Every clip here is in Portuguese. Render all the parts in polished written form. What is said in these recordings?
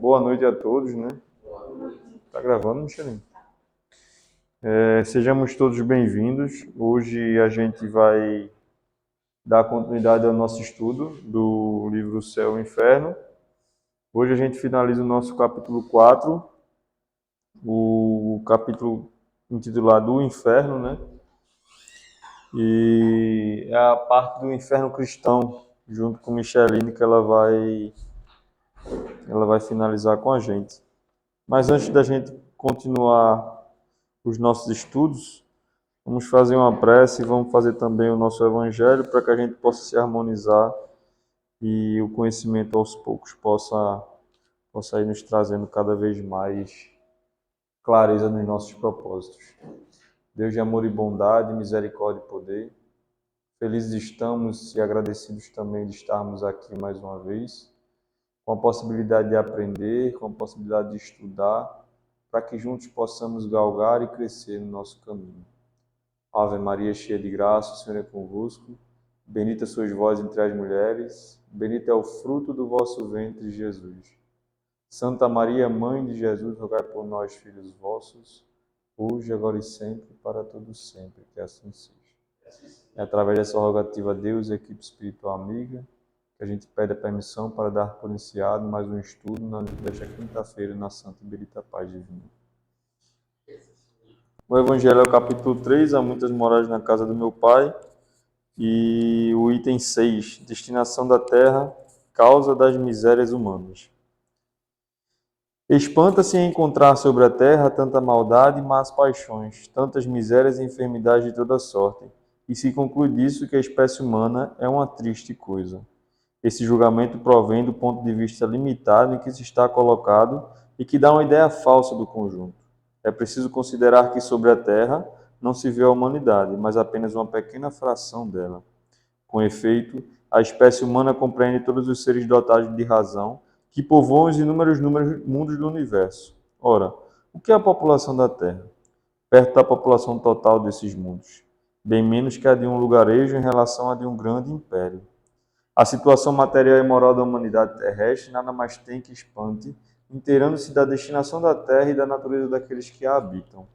Boa noite a todos, né? Tá gravando, Michelinho? Sejamos todos bem-vindos. Hoje a gente vai dar continuidade ao nosso estudo do livro Céu e Inferno. Hoje a gente finaliza o nosso capítulo 4, o capítulo intitulado O Inferno, né? E é a parte do inferno cristão, junto com Micheline, que ela vai finalizar com a gente. Mas antes da gente continuar os nossos estudos, vamos fazer uma prece e vamos fazer também o nosso evangelho para que a gente possa se harmonizar e o conhecimento aos poucos possa ir nos trazendo cada vez mais clareza nos nossos propósitos. Deus de amor e bondade, misericórdia e poder, felizes estamos e agradecidos também de estarmos aqui mais uma vez, com a possibilidade de aprender, com a possibilidade de estudar, para que juntos possamos galgar e crescer no nosso caminho. Ave Maria, cheia de graça, o Senhor é convosco. Bendita sois vós entre as mulheres, bendito é o fruto do vosso ventre, Jesus. Santa Maria, Mãe de Jesus, rogai por nós, filhos vossos, hoje, agora e sempre, para todos sempre, que assim seja. É através dessa rogativa a Deus, equipe espiritual amiga, que a gente pede a permissão para dar por iniciado mais um estudo desta quinta-feira na Santa e Bendita Paz Divina. O Evangelho é o capítulo 3, há muitas moradas na casa do meu Pai, e o item 6, destinação da terra, causa das misérias humanas. Espanta-se em encontrar sobre a terra tanta maldade e más paixões, tantas misérias e enfermidades de toda sorte, e se conclui disso que a espécie humana é uma triste coisa. Esse julgamento provém do ponto de vista limitado em que se está colocado e que dá uma ideia falsa do conjunto. É preciso considerar que sobre a Terra não se vê a humanidade, mas apenas uma pequena fração dela. Com efeito, a espécie humana compreende todos os seres dotados de razão que povoam os inúmeros mundos do universo. Ora, o que é a população da Terra? Perto da população total desses mundos, bem menos que a de um lugarejo em relação a de um grande império. A situação material e moral da humanidade terrestre nada mais tem que espante, inteirando-se da destinação da terra e da natureza daqueles que a habitam.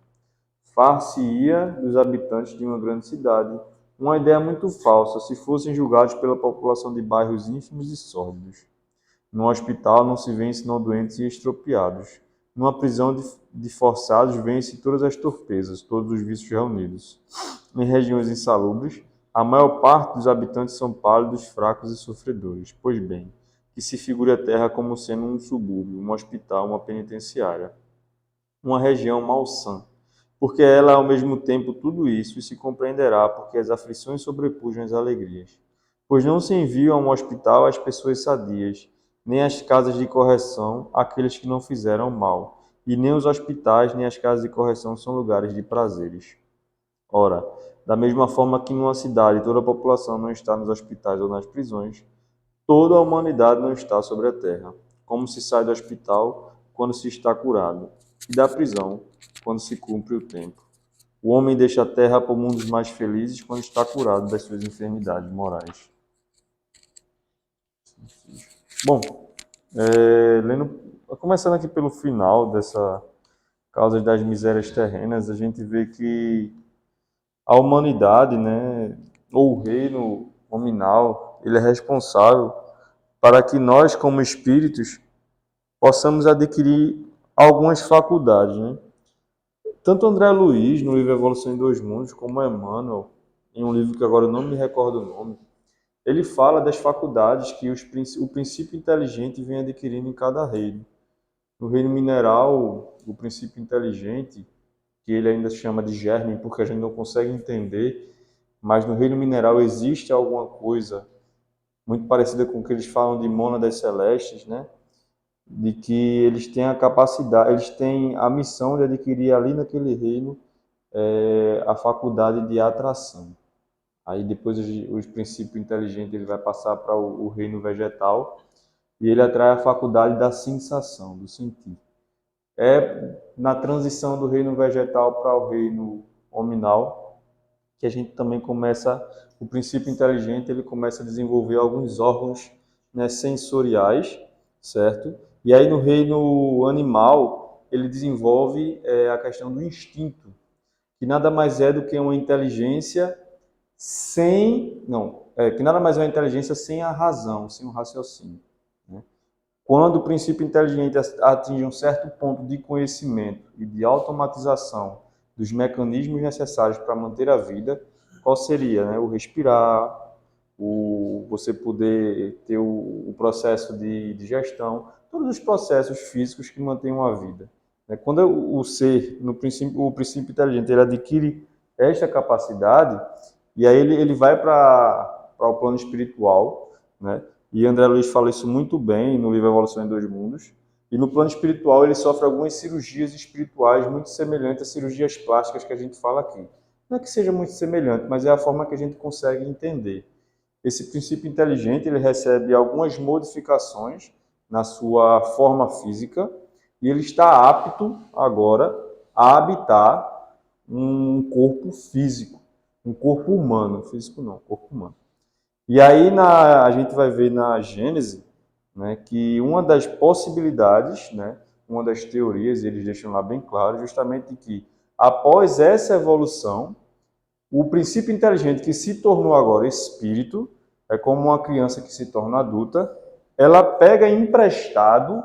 Far-se-ia dos habitantes de uma grande cidade uma ideia muito falsa se fossem julgados pela população de bairros ínfimos e sórdidos. No hospital não se vêem senão doentes e estropiados. Numa prisão de forçados vêem-se todas as torpezas, todos os vícios reunidos. Em regiões insalubres, a maior parte dos habitantes são pálidos, fracos e sofredores. Pois bem, que se figure a terra como sendo um subúrbio, um hospital, uma penitenciária, uma região malsã, porque ela é ao mesmo tempo tudo isso, e se compreenderá porque as aflições sobrepujam as alegrias. Pois não se enviam a um hospital as pessoas sadias, nem às casas de correção aqueles que não fizeram mal, e nem os hospitais nem as casas de correção são lugares de prazeres. Ora, da mesma forma que numa cidade toda a população não está nos hospitais ou nas prisões, toda a humanidade não está sobre a terra. Como se sai do hospital quando se está curado, e da prisão quando se cumpre o tempo. O homem deixa a terra por mundos mais felizes quando está curado das suas enfermidades morais. Bom, começando aqui pelo final dessa causa das misérias terrenas, a gente vê que a humanidade, né, ou o reino nominal, ele é responsável para que nós, como espíritos, possamos adquirir algumas faculdades, né? Tanto André Luiz, no livro Evolução em Dois Mundos, como Emmanuel, em um livro que agora eu não me recordo o nome, ele fala das faculdades que o princípio inteligente vem adquirindo em cada reino. No reino mineral, o princípio inteligente, que ele ainda chama de germe, porque a gente não consegue entender, mas no reino mineral existe alguma coisa muito parecida com o que eles falam de mônadas celestes, né? De que eles têm a capacidade, eles têm a missão de adquirir ali naquele reino a faculdade de atração. Aí depois o princípio inteligente ele vai passar para o reino vegetal e ele atrai a faculdade da sensação, do sentir. É na transição do reino vegetal para o reino hominal que a gente também começa, o princípio inteligente ele começa a desenvolver alguns órgãos, né, sensoriais, certo? E aí no reino animal, ele desenvolve a questão do instinto, que nada mais é do que uma inteligência sem, não, que nada mais é uma inteligência sem a razão, sem o raciocínio, né? Quando o princípio inteligente atinge um certo ponto de conhecimento e de automatização dos mecanismos necessários para manter a vida, qual seria, né? O respirar, você poder ter o processo de digestão, todos os processos físicos que mantêm uma vida, né? Quando o ser, o princípio inteligente, ele adquire esta capacidade, e aí ele vai para o plano espiritual, né? E André Luiz fala isso muito bem no livro Evolução em Dois Mundos. E no plano espiritual ele sofre algumas cirurgias espirituais muito semelhantes às cirurgias plásticas que a gente fala aqui. Não é que seja muito semelhante, mas é a forma que a gente consegue entender. Esse princípio inteligente ele recebe algumas modificações na sua forma física e ele está apto agora a habitar um corpo físico, um corpo humano, físico não, corpo humano. E aí a gente vai ver na Gênese, né, que uma das possibilidades, né, uma das teorias, eles deixam lá bem claro, justamente que após essa evolução, o princípio inteligente que se tornou agora espírito, é como uma criança que se torna adulta, ela pega emprestado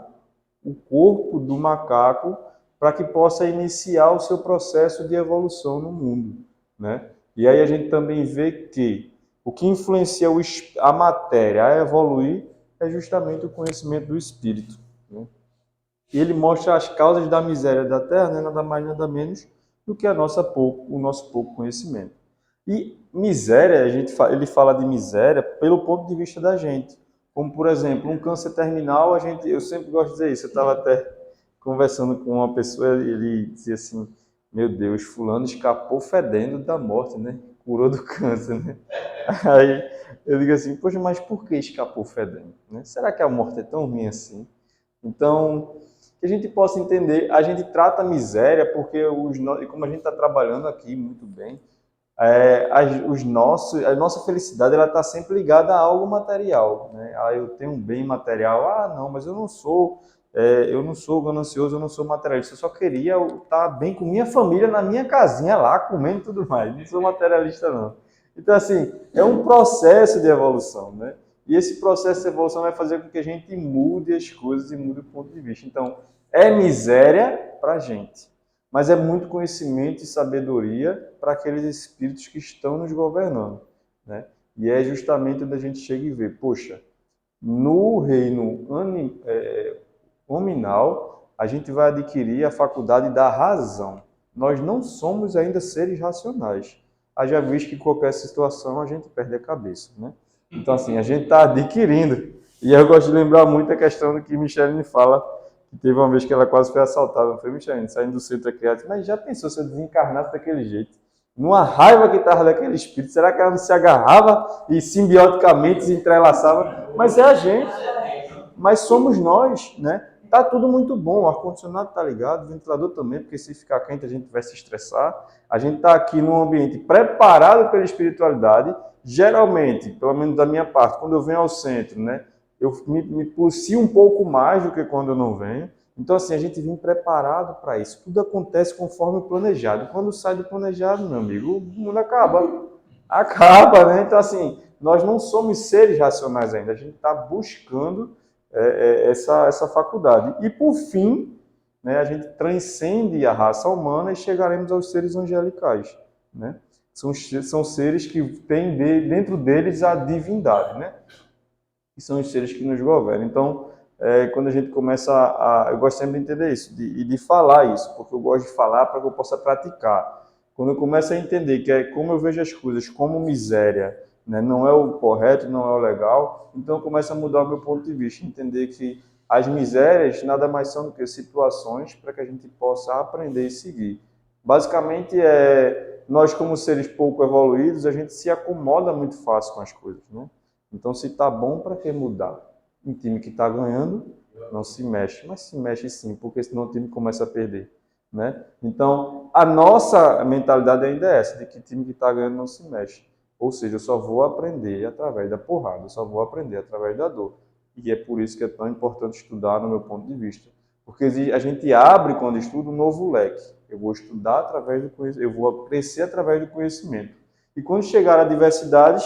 o corpo do macaco para que possa iniciar o seu processo de evolução no mundo, né? E aí a gente também vê que o que influencia a matéria a evoluir é justamente o conhecimento do espírito, né? E ele mostra as causas da miséria da Terra, né? Nada mais nada menos do que o nosso pouco conhecimento. E miséria, ele fala de miséria pelo ponto de vista da gente. Como, por exemplo, um câncer terminal, eu sempre gosto de dizer isso. Eu estava até conversando com uma pessoa, ele dizia assim, meu Deus, fulano escapou fedendo da morte, né? Curou do câncer, né? Aí eu digo assim, poxa, mas por que escapou fedendo, né? Será que a morte é tão ruim assim? Então, que a gente possa entender, a gente trata a miséria porque, como a gente está trabalhando aqui muito bem, a nossa felicidade ela está sempre ligada a algo material, né? Ah, eu tenho um bem material. Ah, não, mas eu não sou ganancioso, eu não sou materialista. Eu só queria estar bem com minha família na minha casinha lá, comendo e tudo mais. Não sou materialista, não. Então, assim, é um processo de evolução, né? E esse processo de evolução vai fazer com que a gente mude as coisas e mude o ponto de vista. Então, é miséria para a gente, mas é muito conhecimento e sabedoria para aqueles espíritos que estão nos governando, né? E é justamente onde a gente chega e vê, poxa, no reino nominal, a gente vai adquirir a faculdade da razão. Nós não somos ainda seres racionais. Haja visto que em qualquer situação a gente perde a cabeça, né? Então, assim, a gente está adquirindo. E eu gosto de lembrar muito a questão do que Micheline fala, que teve uma vez que ela quase foi assaltada, não foi, Micheline? Saindo do centro criado. Mas já pensou se eu desencarnasse daquele jeito? Numa raiva que estava daquele espírito, será que ela não se agarrava e simbioticamente se entrelaçava? Mas é a gente, mas somos nós, né? Tá tudo muito bom, o ar-condicionado tá ligado, o ventilador também, porque se ficar quente a gente vai se estressar. A gente está aqui num ambiente preparado pela espiritualidade. Geralmente, pelo menos da minha parte, quando eu venho ao centro, né, eu me policio um pouco mais do que quando eu não venho. Então, assim, a gente vem preparado para isso. Tudo acontece conforme o planejado. Quando sai do planejado, meu amigo, o mundo acaba. Acaba, né? Então, assim, nós não somos seres racionais ainda. A gente está buscando essa faculdade. E, por fim, né, a gente transcende a raça humana e chegaremos aos seres angelicais, né? São seres que têm dentro deles a divindade, né? Que são os seres que nos governam. Então, quando a gente começa eu gosto sempre de entender isso, de falar isso, porque eu gosto de falar para que eu possa praticar. Quando eu começo a entender que é como eu vejo as coisas como miséria, né, não é o correto, não é o legal, então eu começo a mudar o meu ponto de vista, entender que as misérias nada mais são do que situações para que a gente possa aprender e seguir. Basicamente, nós como seres pouco evoluídos, a gente se acomoda muito fácil com as coisas, né? Então, se está bom, para que mudar? Um time que está ganhando não se mexe, mas se mexe sim, porque senão o time começa a perder, né? Então, a nossa mentalidade ainda é essa, de que time que está ganhando não se mexe. Ou seja, eu só vou aprender através da porrada, eu só vou aprender através da dor. E é por isso que é tão importante estudar, no meu ponto de vista. Porque a gente abre, quando estuda, um novo leque. Eu vou estudar através do conhecimento, eu vou crescer através do conhecimento. E quando chegar a adversidades,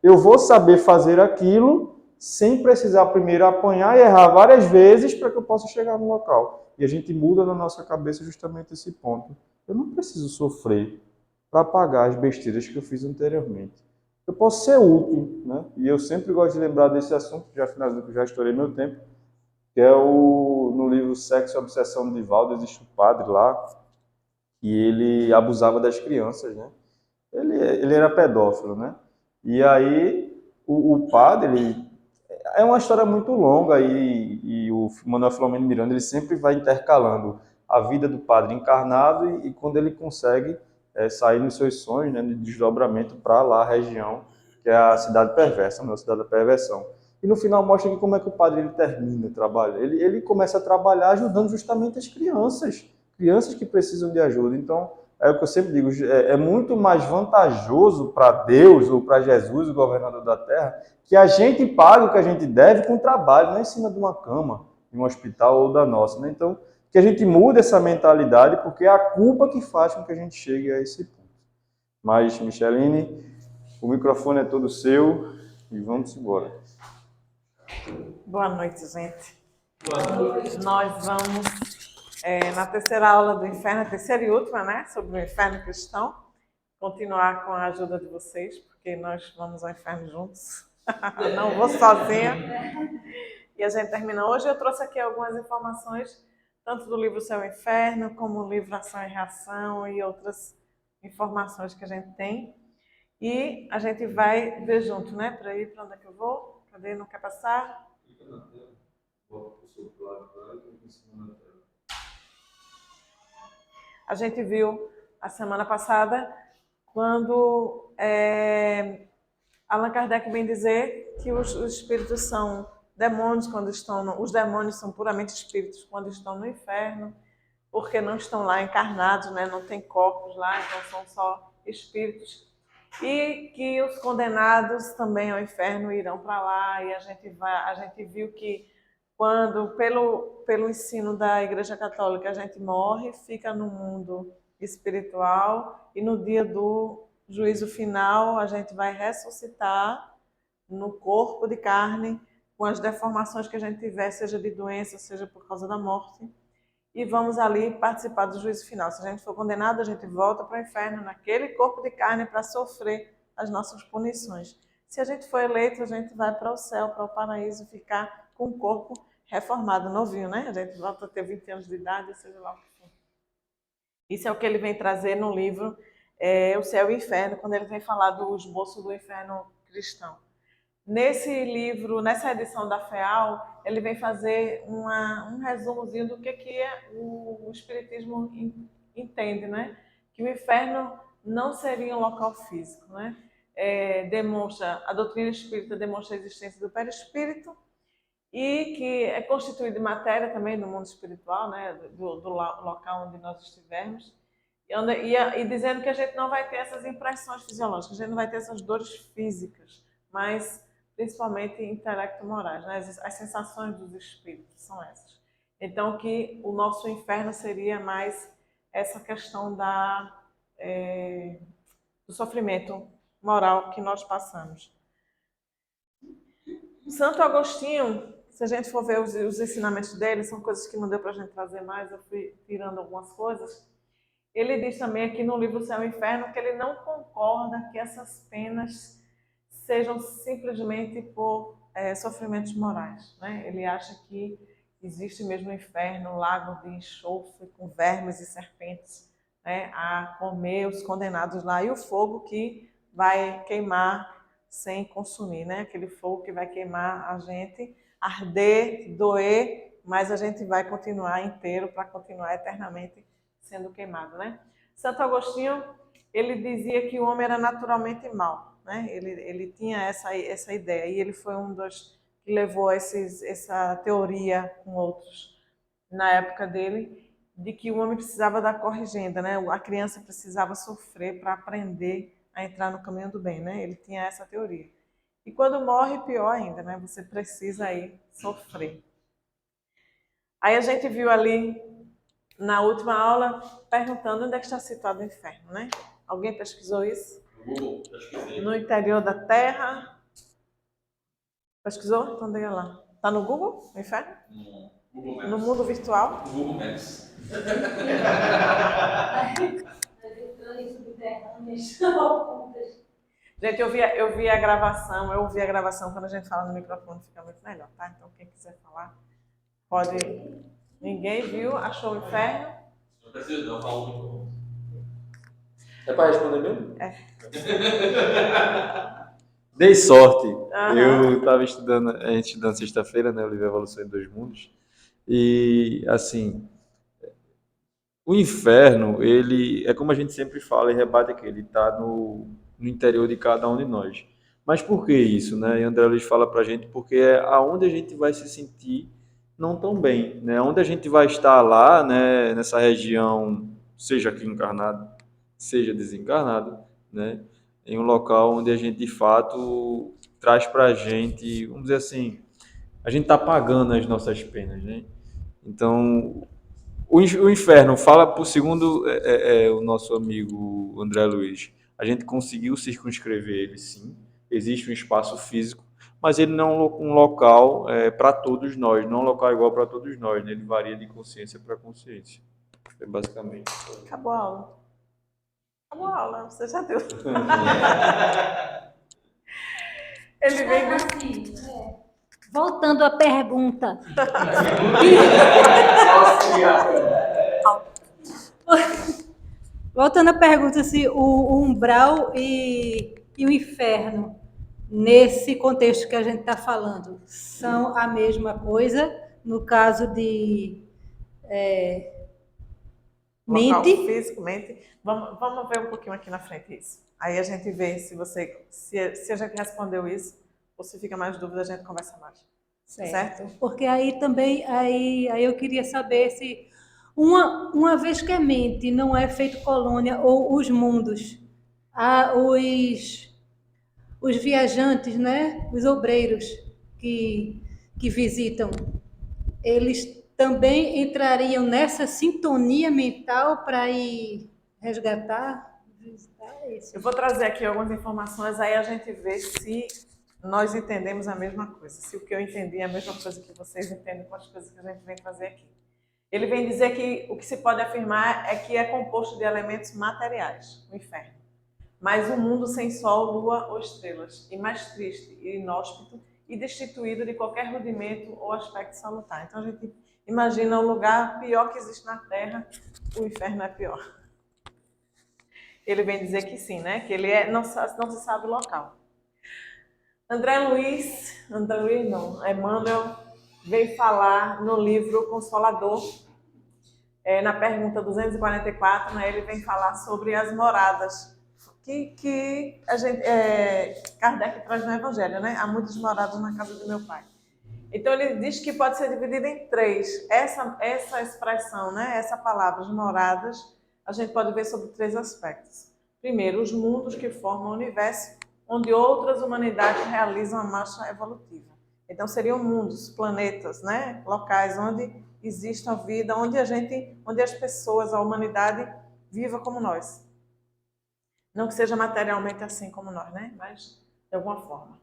eu vou saber fazer aquilo sem precisar primeiro apanhar e errar várias vezes para que eu possa chegar no local. E a gente muda na nossa cabeça justamente esse ponto. Eu não preciso sofrer para pagar as besteiras que eu fiz anteriormente. Eu posso ser útil, né? E eu sempre gosto de lembrar desse assunto, já finalizando, já estourei meu tempo, que é no livro Sexo e Obsessão de Divaldo, existe um padre lá, e ele abusava das crianças, né? Ele era pedófilo, né? E aí o padre, é uma história muito longa e o Manuel Filomeno Miranda ele sempre vai intercalando a vida do padre encarnado e quando ele consegue sair nos seus sonhos, né, de desdobramento para lá a região que é a cidade perversa, né, a cidade da perversão. E no final mostra que como é que o padre ele termina o trabalho. Ele começa a trabalhar ajudando justamente as crianças que precisam de ajuda. Então, é o que eu sempre digo, é muito mais vantajoso para Deus ou para Jesus, o governador da terra, que a gente pague o que a gente deve com trabalho, não em cima de uma cama, em um hospital ou da nossa. Né? Então, que a gente mude essa mentalidade, porque é a culpa que faz com que a gente chegue a esse ponto. Mas, Micheline, o microfone é todo seu e vamos embora. Boa noite, gente. Nós vamos, na terceira aula do inferno, a terceira e última, né? Sobre o inferno cristão, continuar com a ajuda de vocês, porque nós vamos ao inferno juntos. Não vou sozinha. E a gente termina hoje. Eu trouxe aqui algumas informações, tanto do livro Céu e Inferno, como o livro Ação e Reação e outras informações que a gente tem. E a gente vai ver junto, né? Para ir para onde é que eu vou? Cadê? Não quer passar? A gente viu a semana passada quando Allan Kardec vem dizer que os espíritos são demônios quando estão os demônios são puramente espíritos quando estão no inferno, porque não estão lá encarnados, né? Não tem corpos lá, então são só espíritos. E que os condenados também ao inferno irão para lá, e a gente viu que quando, pelo ensino da Igreja Católica, a gente morre, fica no mundo espiritual e no dia do juízo final a gente vai ressuscitar no corpo de carne com as deformações que a gente tiver, seja de doença, seja por causa da morte, e vamos ali participar do juízo final. Se a gente for condenado, a gente volta para o inferno naquele corpo de carne para sofrer as nossas punições. Se a gente for eleito, a gente vai para o céu, para o paraíso, ficar com o corpo reformado, novinho, né? A gente volta a ter 20 anos de idade, seja lá o que for. Isso é o que ele vem trazer no livro O Céu e o Inferno, quando ele vem falar do esboço do inferno cristão. Nesse livro, nessa edição da FEAL, ele vem fazer um resumozinho do que o Espiritismo entende, né? Que o inferno não seria um local físico, né? A doutrina espírita demonstra a existência do perispírito e que é constituído de matéria também do mundo espiritual, né? Do local onde nós estivermos. E dizendo que a gente não vai ter essas impressões fisiológicas, a gente não vai ter essas dores físicas, mas principalmente intelecto-morais, né? As sensações dos espíritos são essas. Então, que o nosso inferno seria mais essa questão do sofrimento moral que nós passamos. Santo Agostinho, se a gente for ver os ensinamentos dele, são coisas que não deu para a gente trazer mais, eu fui tirando algumas coisas. Ele diz também aqui no livro Céu e Inferno que ele não concorda que essas penas sejam simplesmente por sofrimentos morais, né? Ele acha que existe mesmo o inferno, um lago de enxofre com vermes e serpentes, né, a comer os condenados lá, e o fogo que vai queimar sem consumir, né? Aquele fogo que vai queimar a gente, arder, doer, mas a gente vai continuar inteiro para continuar eternamente sendo queimado, né? Santo Agostinho, ele dizia que o homem era naturalmente mau, né? Ele tinha essa ideia, e ele foi um dos que levou essa teoria com outros na época dele, de que o homem precisava da corrigenda, né? A criança precisava sofrer para aprender a entrar no caminho do bem, né? Ele tinha essa teoria. E quando morre, pior ainda, né? Você precisa aí sofrer. Aí a gente viu ali na última aula perguntando onde é que está situado o inferno, né? Alguém pesquisou isso? Google, pesquisei. No interior da Terra. Pesquisou? Então diga lá. Está no Google, o inferno? No Google Maps. No mundo virtual? No Google Maps. Gente, eu vi a gravação, eu ouvi a gravação, quando a gente fala no microfone fica muito melhor, tá? Então quem quiser falar, pode. Ninguém viu, achou o inferno? Não precisa não, fala muito. É para responder mesmo? É. Dei sorte. Aham. Eu estava estudando, a gente estudando sexta-feira, né? O livro Evolução em Dois Mundos. E, assim, o inferno, ele é como a gente sempre fala e rebate aqui, ele está no interior de cada um de nós. Mas por que isso, né? E André Luiz fala pra gente porque é aonde a gente vai se sentir não tão bem, né? Onde a gente vai estar lá, né? Nessa região, seja aqui encarnado, seja desencarnado, né? Em um local onde a gente de fato traz pra gente, vamos dizer assim, a gente está pagando as nossas penas, né? Então, o inferno, fala por segundo o nosso amigo André Luiz, a gente conseguiu circunscrever ele, sim. Existe um espaço físico, mas ele não é um local para todos nós, não é um local igual para todos nós, né? Ele varia de consciência para consciência. É basicamente. Acabou a aula. Acabou a aula, você já deu. Ele vem Assim, voltando à pergunta. Voltando à pergunta, se o umbral e o inferno, nesse contexto que a gente está falando, são a mesma coisa, no caso de local mente? físico, mente. Vamos ver um pouquinho aqui na frente isso. Aí a gente vê se a gente respondeu isso, ou se fica mais dúvida, a gente conversa mais. Certo? Porque aí também, aí eu queria saber se, uma vez que a mente não é feito colônia, ou os mundos, os viajantes, né, os obreiros que visitam, eles também entrariam nessa sintonia mental para ir resgatar, visitar isso. Eu vou trazer aqui algumas informações, aí a gente vê se nós entendemos a mesma coisa, se o que eu entendi é a mesma coisa que vocês entendem com as coisas que a gente vem trazer aqui. Ele vem dizer que o que se pode afirmar é que é composto de elementos materiais, o inferno, mas um mundo sem sol, lua ou estrelas, e mais triste e inóspito e destituído de qualquer rudimento ou aspecto salutar. Então a gente imagina o lugar pior que existe na Terra, o inferno é pior. Ele vem dizer que sim, né? Que ele não se sabe o local. Emmanuel veio falar no livro Consolador, na pergunta 244, né, ele vem falar sobre as moradas que a gente, Kardec traz no Evangelho, né? Há muitas moradas na casa do meu pai. Então ele diz que pode ser dividida em três. Essa expressão, né, essa palavra, as moradas, a gente pode ver sobre três aspectos. Primeiro, os mundos que formam o universo, onde outras humanidades realizam a marcha evolutiva. Então seriam mundos, planetas, né, locais onde existe a vida, onde as pessoas, a humanidade, viva como nós. Não que seja materialmente assim como nós, né, mas de alguma forma.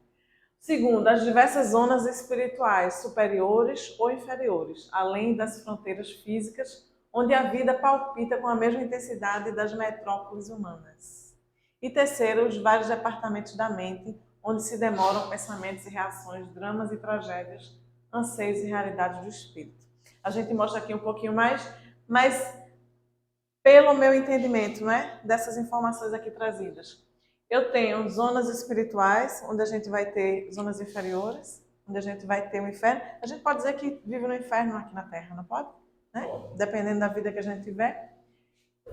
Segundo, as diversas zonas espirituais, superiores ou inferiores, além das fronteiras físicas, onde a vida palpita com a mesma intensidade das metrópoles humanas. E terceiro, os vários departamentos da mente, onde se demoram pensamentos e reações, dramas e tragédias, anseios e realidades do espírito. A gente mostra aqui um pouquinho mais, mas pelo meu entendimento, né, dessas informações aqui trazidas. Eu tenho zonas espirituais, onde a gente vai ter zonas inferiores, onde a gente vai ter o inferno. A gente pode dizer que vive no inferno aqui na Terra, não pode? Né? Dependendo da vida que a gente tiver.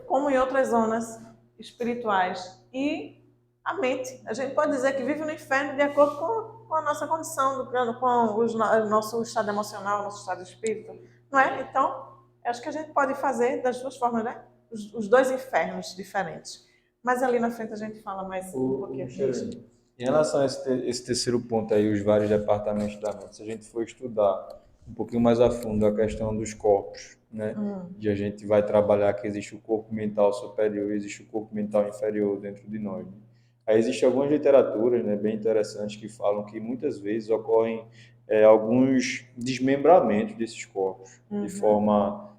Como em outras zonas espirituais. E a mente. A gente pode dizer que vive no inferno de acordo com a nossa condição, com o nosso estado emocional, nosso estado de espírito. Não é? Então, acho que a gente pode fazer das duas formas, né? Os dois infernos diferentes. Mas ali na frente a gente fala mais um pouquinho disso. Em relação a esse terceiro ponto aí, os vários departamentos da mente, se a gente for estudar um pouquinho mais a fundo a questão dos corpos, né? E a gente vai trabalhar que existe o corpo mental superior e existe o corpo mental inferior dentro de nós, né? Aí existem algumas literaturas, né, bem interessantes que falam que muitas vezes ocorrem alguns desmembramentos desses corpos de forma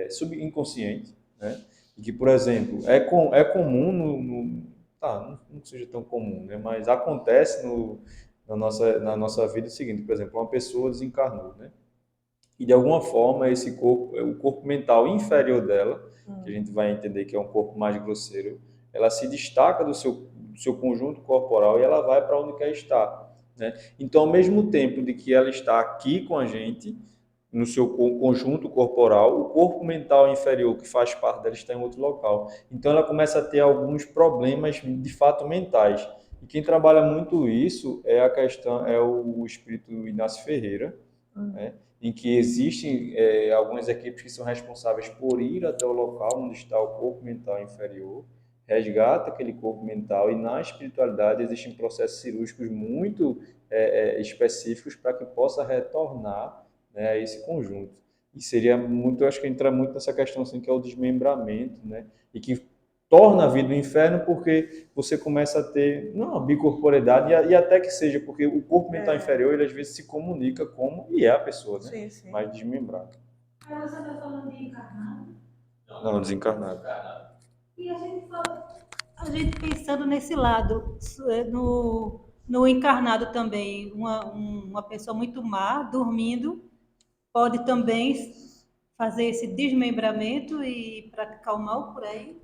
subconsciente, né? E que, por exemplo, é comum não seja tão comum, né? Mas acontece na nossa vida o seguinte, por exemplo, uma pessoa desencarnou, né? E de alguma forma esse corpo, o corpo mental inferior dela, que a gente vai entender que é um corpo mais grosseiro, ela se destaca do seu conjunto corporal e ela vai para onde quer estar, né? Então, ao mesmo tempo de que ela está aqui com a gente, no seu conjunto corporal, o corpo mental inferior que faz parte dela está em outro local. Então ela começa a ter alguns problemas de fato mentais. E quem trabalha muito isso é o espírito Inácio Ferreira, né? Em que existem algumas equipes que são responsáveis por ir até o local onde está o corpo mental inferior, resgata aquele corpo mental e na espiritualidade existem processos cirúrgicos muito específicos para que possa retornar, né, a esse conjunto. E seria muito, eu acho que entra muito nessa questão assim, que é o desmembramento, né? E que torna a vida um inferno porque você começa a ter, não, a bicorporidade, e até que seja, porque o corpo mental inferior, ele às vezes se comunica como, e é a pessoa, né? Sim, sim. Mais desmembrado. Mas você está falando de encarnado? Não, desencarnado. E a gente pensando nesse lado, no encarnado também, uma pessoa muito má, dormindo, pode também fazer esse desmembramento e praticar o mal por aí,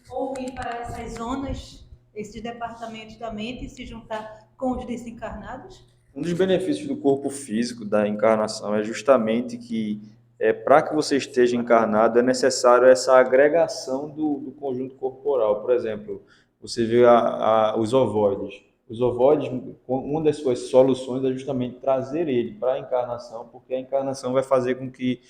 ou ir para essas zonas, esses departamentos da mente e se juntar com os desencarnados? Um dos benefícios do corpo físico, da encarnação, é justamente que para que você esteja encarnado é necessário essa agregação do conjunto corporal. Por exemplo, você vê os ovoides. Os ovoides, uma das suas soluções é justamente trazer ele para a encarnação, porque a encarnação vai fazer com que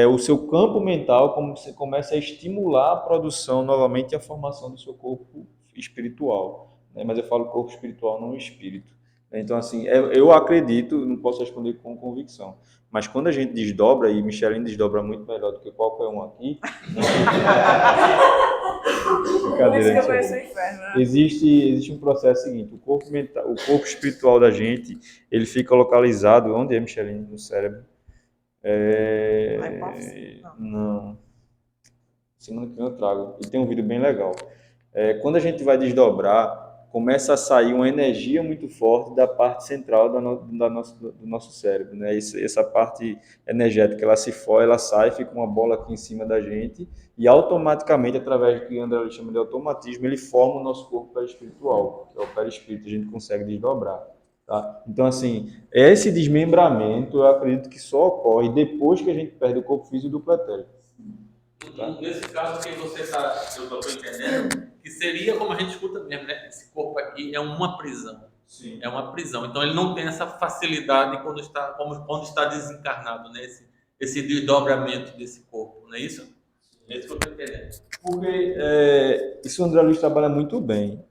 o seu campo mental comece a estimular a produção novamente e a formação do seu corpo espiritual, né? Mas eu falo corpo espiritual, não espírito. Então, assim, eu acredito, não posso responder com convicção, mas quando a gente desdobra, e Michelin desdobra muito melhor do que qualquer um aqui, Por isso que eu conheço o inferno, né? existe um processo seguinte, o corpo mental, o corpo espiritual da gente, ele fica localizado, onde é, Michelin? No cérebro. Na hipófise? Não. Semana que vem eu trago. E tem um vídeo bem legal. Quando a gente vai desdobrar, começa a sair uma energia muito forte da parte central do nosso cérebro, né? Essa parte energética, ela sai, fica uma bola aqui em cima da gente e automaticamente, através do que André chama de automatismo, ele forma o nosso corpo perispiritual, que é o perispírito, a gente consegue desdobrar, tá? Então, assim, esse desmembramento, eu acredito que só ocorre depois que a gente perde o corpo físico do pretérito. Nesse caso que você está, eu estou entendendo, que seria como a gente escuta mesmo, né? Esse corpo aqui é uma prisão. Sim. É uma prisão. Então ele não tem essa facilidade quando está desencarnado, né? Esse desdobramento desse corpo, não é isso? É isso que eu estou entendendo. Porque isso o André Luiz trabalha muito bem.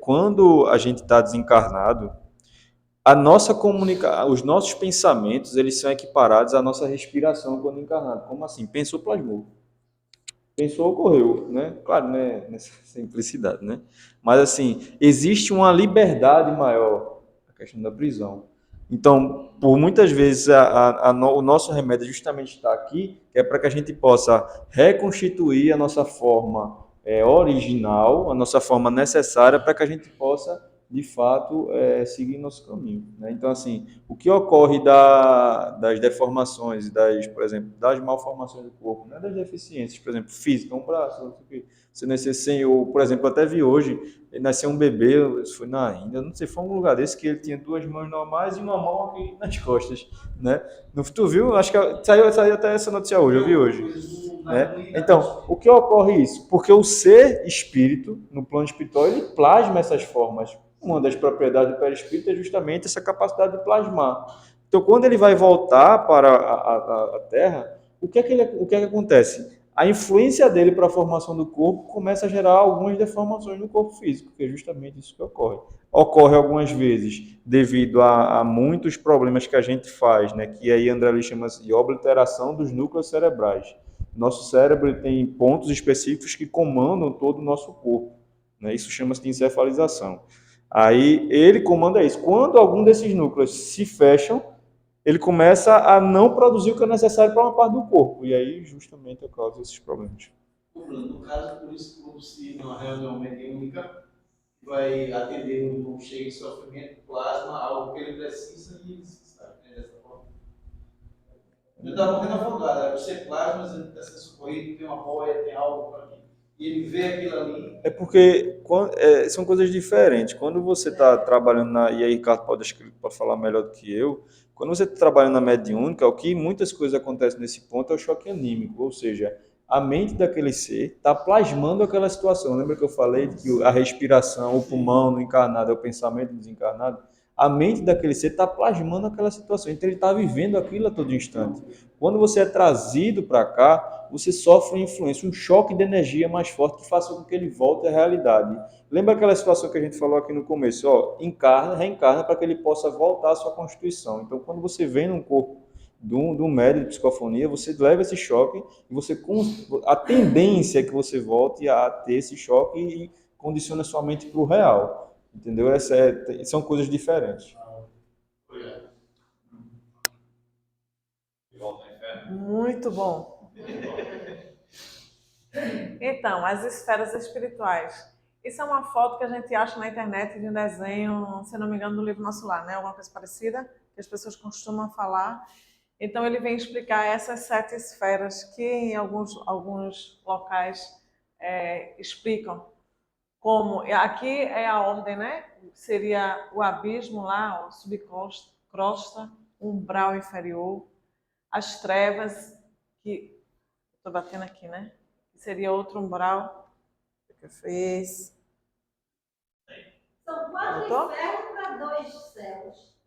Quando a gente está desencarnado, os nossos pensamentos, eles são equiparados à nossa respiração quando encarnado. Como assim? Pensou, plasmou. Pensou, ocorreu, né? Claro, né? Nessa simplicidade, né? Mas, assim, existe uma liberdade maior, a questão da prisão. Então, por muitas vezes, o nosso remédio justamente está aqui, que é para que a gente possa reconstituir a nossa forma original, a nossa forma necessária para que a gente possa de fato seguir nosso caminho, né? Então, assim, o que ocorre das deformações, por exemplo, das malformações do corpo, né? Das deficiências, por exemplo, física, um braço, você nascer sem, ou, por exemplo, até vi hoje, nasceu um bebê, isso foi na Índia, não sei, foi um lugar desse que ele tinha duas mãos normais e uma mão aqui nas costas, né? Tu viu? Acho que saiu até essa notícia hoje, eu vi hoje, né? Então, o que ocorre isso? Porque o ser espírito, no plano espiritual, ele plasma essas formas. Uma das propriedades do perispírito é justamente essa capacidade de plasmar. Então, quando ele vai voltar para a Terra, o que é que acontece? a influência dele para a formação do corpo começa a gerar algumas deformações no corpo físico, que é justamente isso que ocorre. Ocorre algumas vezes devido a muitos problemas que a gente faz, né, que aí André Luiz chama de obliteração dos núcleos cerebrais. Nosso cérebro tem pontos específicos que comandam todo o nosso corpo, né? Isso chama-se de encefalização. Aí ele comanda isso. Quando algum desses núcleos se fecham, ele começa a não produzir o que é necessário para uma parte do corpo. E aí, justamente, causa esses problemas. No caso, por isso, quando se numa reunião mediúnica, vai atender um irmão cheio de sofrimento, plasma, algo que ele precisa e sabe, né, dessa forma. Ele está morrendo afogado, aí você plasma, ele está sendo socorrido, tem uma boia, tem algo para mim. E ele vê aquilo ali. É porque são coisas diferentes. Quando você está trabalhando e aí Ricardo pode falar melhor do que eu, quando você está trabalhando na mediúnica, o que muitas coisas acontecem nesse ponto é o choque anímico, ou seja, a mente daquele ser está plasmando aquela situação. Lembra que eu falei de que a respiração, o pulmão no encarnado é o pensamento do desencarnado? A mente daquele ser está plasmando aquela situação, então ele está vivendo aquilo a todo instante. Quando você é trazido para cá, você sofre uma influência, um choque de energia mais forte que faça com que ele volte à realidade. Lembra aquela situação que a gente falou aqui no começo? Ó, encarna, reencarna para que ele possa voltar à sua constituição. Então, quando você vem num corpo de um médium de psicofonia, você leva esse choque e a tendência é que você volte a ter esse choque e condiciona sua mente para o real. Entendeu? São coisas diferentes. Muito bom. Então, as esferas espirituais. Isso é uma foto que a gente acha na internet de um desenho, se não me engano, do livro Nosso Lar, né? Alguma coisa parecida, que as pessoas costumam falar. Então, ele vem explicar essas 7 esferas que em alguns locais explicam. Como, aqui é a ordem, né? Seria o abismo lá, o subcrosta, umbral inferior, as trevas, que estou batendo aqui, né? Que seria outro umbral, que eu fiz. São 4 infernos para 2 céus.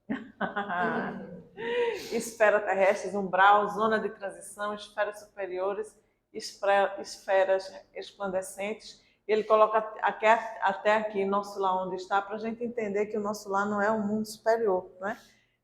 Esfera terrestre, umbral, zona de transição, esferas superiores, esferas resplandecentes. Ele coloca até aqui, nosso lar onde está, para a gente entender que o nosso lar não é um mundo superior, né?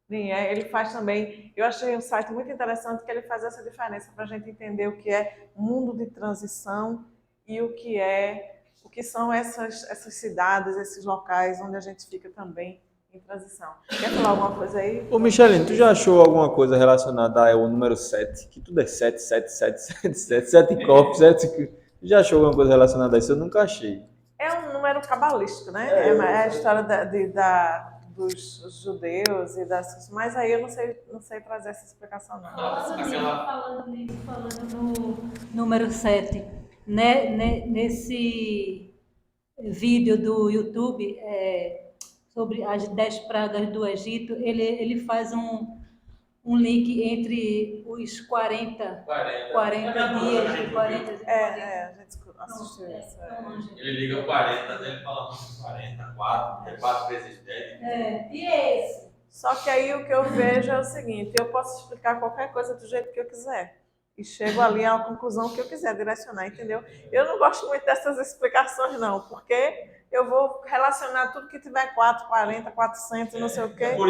Nem é. Ele faz também, eu achei um site muito interessante que ele faz essa diferença para a gente entender o que é mundo de transição e o que são essas cidades, esses locais onde a gente fica também em transição. Quer falar alguma coisa aí? Ô, Michelin, tu já achou alguma coisa relacionada ao número 7? Que tudo é 7, 7, 7, 7, 7, 7 corpos, 7... Tu já achou alguma coisa relacionada a isso? Eu nunca achei. É um número cabalístico, né? É a história dos judeus e das... Mas aí eu não sei trazer essa explicação, não. Falando no número 7, né, nesse vídeo do YouTube sobre as 10 pragas do Egito, ele faz um link entre os 40 dias e 40 dias. A gente assistiu isso. Ele liga 40, né? Ele fala 40, 4 vezes 10. E esse? Só que aí o que eu vejo é o seguinte, eu posso explicar qualquer coisa do jeito que eu quiser. E chego ali à conclusão que eu quiser direcionar, entendeu? Eu não gosto muito dessas explicações, não, porque eu vou relacionar tudo que tiver 4, 40, 400, não sei o quê. É por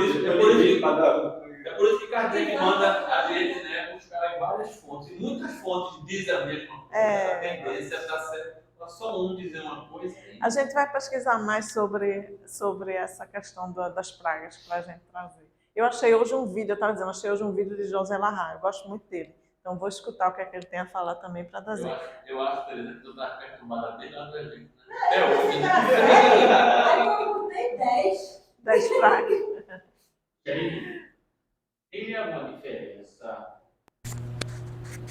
isso que Kardec manda a gente, né, buscar em várias fontes. E muitas fontes dizem a mesma coisa. A tendência está certa. Só um dizer uma coisa. A gente vai pesquisar mais sobre essa questão das pragas para a gente trazer. Eu achei hoje um vídeo de José Larra. Eu gosto muito dele. Então vou escutar o que é que ele tem a falar também para trazer. Eu acho, Teresa, que tu está perturbada desde lá do Egito. Até hoje. Aí eu contei 10. 10 pragas. Tem alguma diferença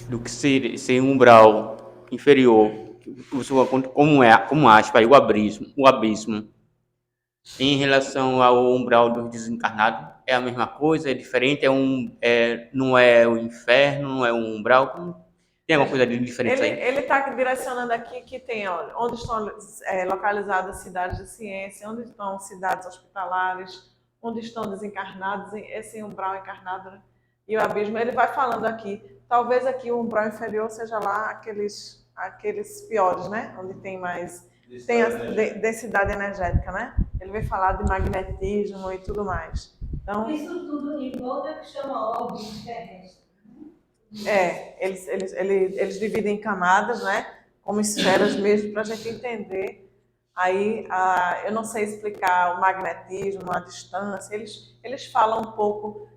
do que ser um umbral inferior, como aspa, o abismo, em relação ao umbral dos desencarnados? É a mesma coisa? É diferente? Não é o inferno? Não é um umbral? Tem alguma coisa de diferente aí? Ele está direcionando aqui que tem, olha, onde estão localizadas cidades de ciência, onde estão cidades hospitalares, onde estão desencarnados, esse umbral encarnado, e o abismo, ele vai falando aqui. Talvez aqui o umbral inferior seja lá aqueles piores, né? Onde tem mais tem a densidade energética, né? Ele vai falar de magnetismo e tudo mais. Então, Isso tudo em volta que chama órbitas terrestres. eles dividem em camadas, né? Como esferas mesmo, para a gente entender. Aí, eu não sei explicar o magnetismo, a distância. Eles falam um pouco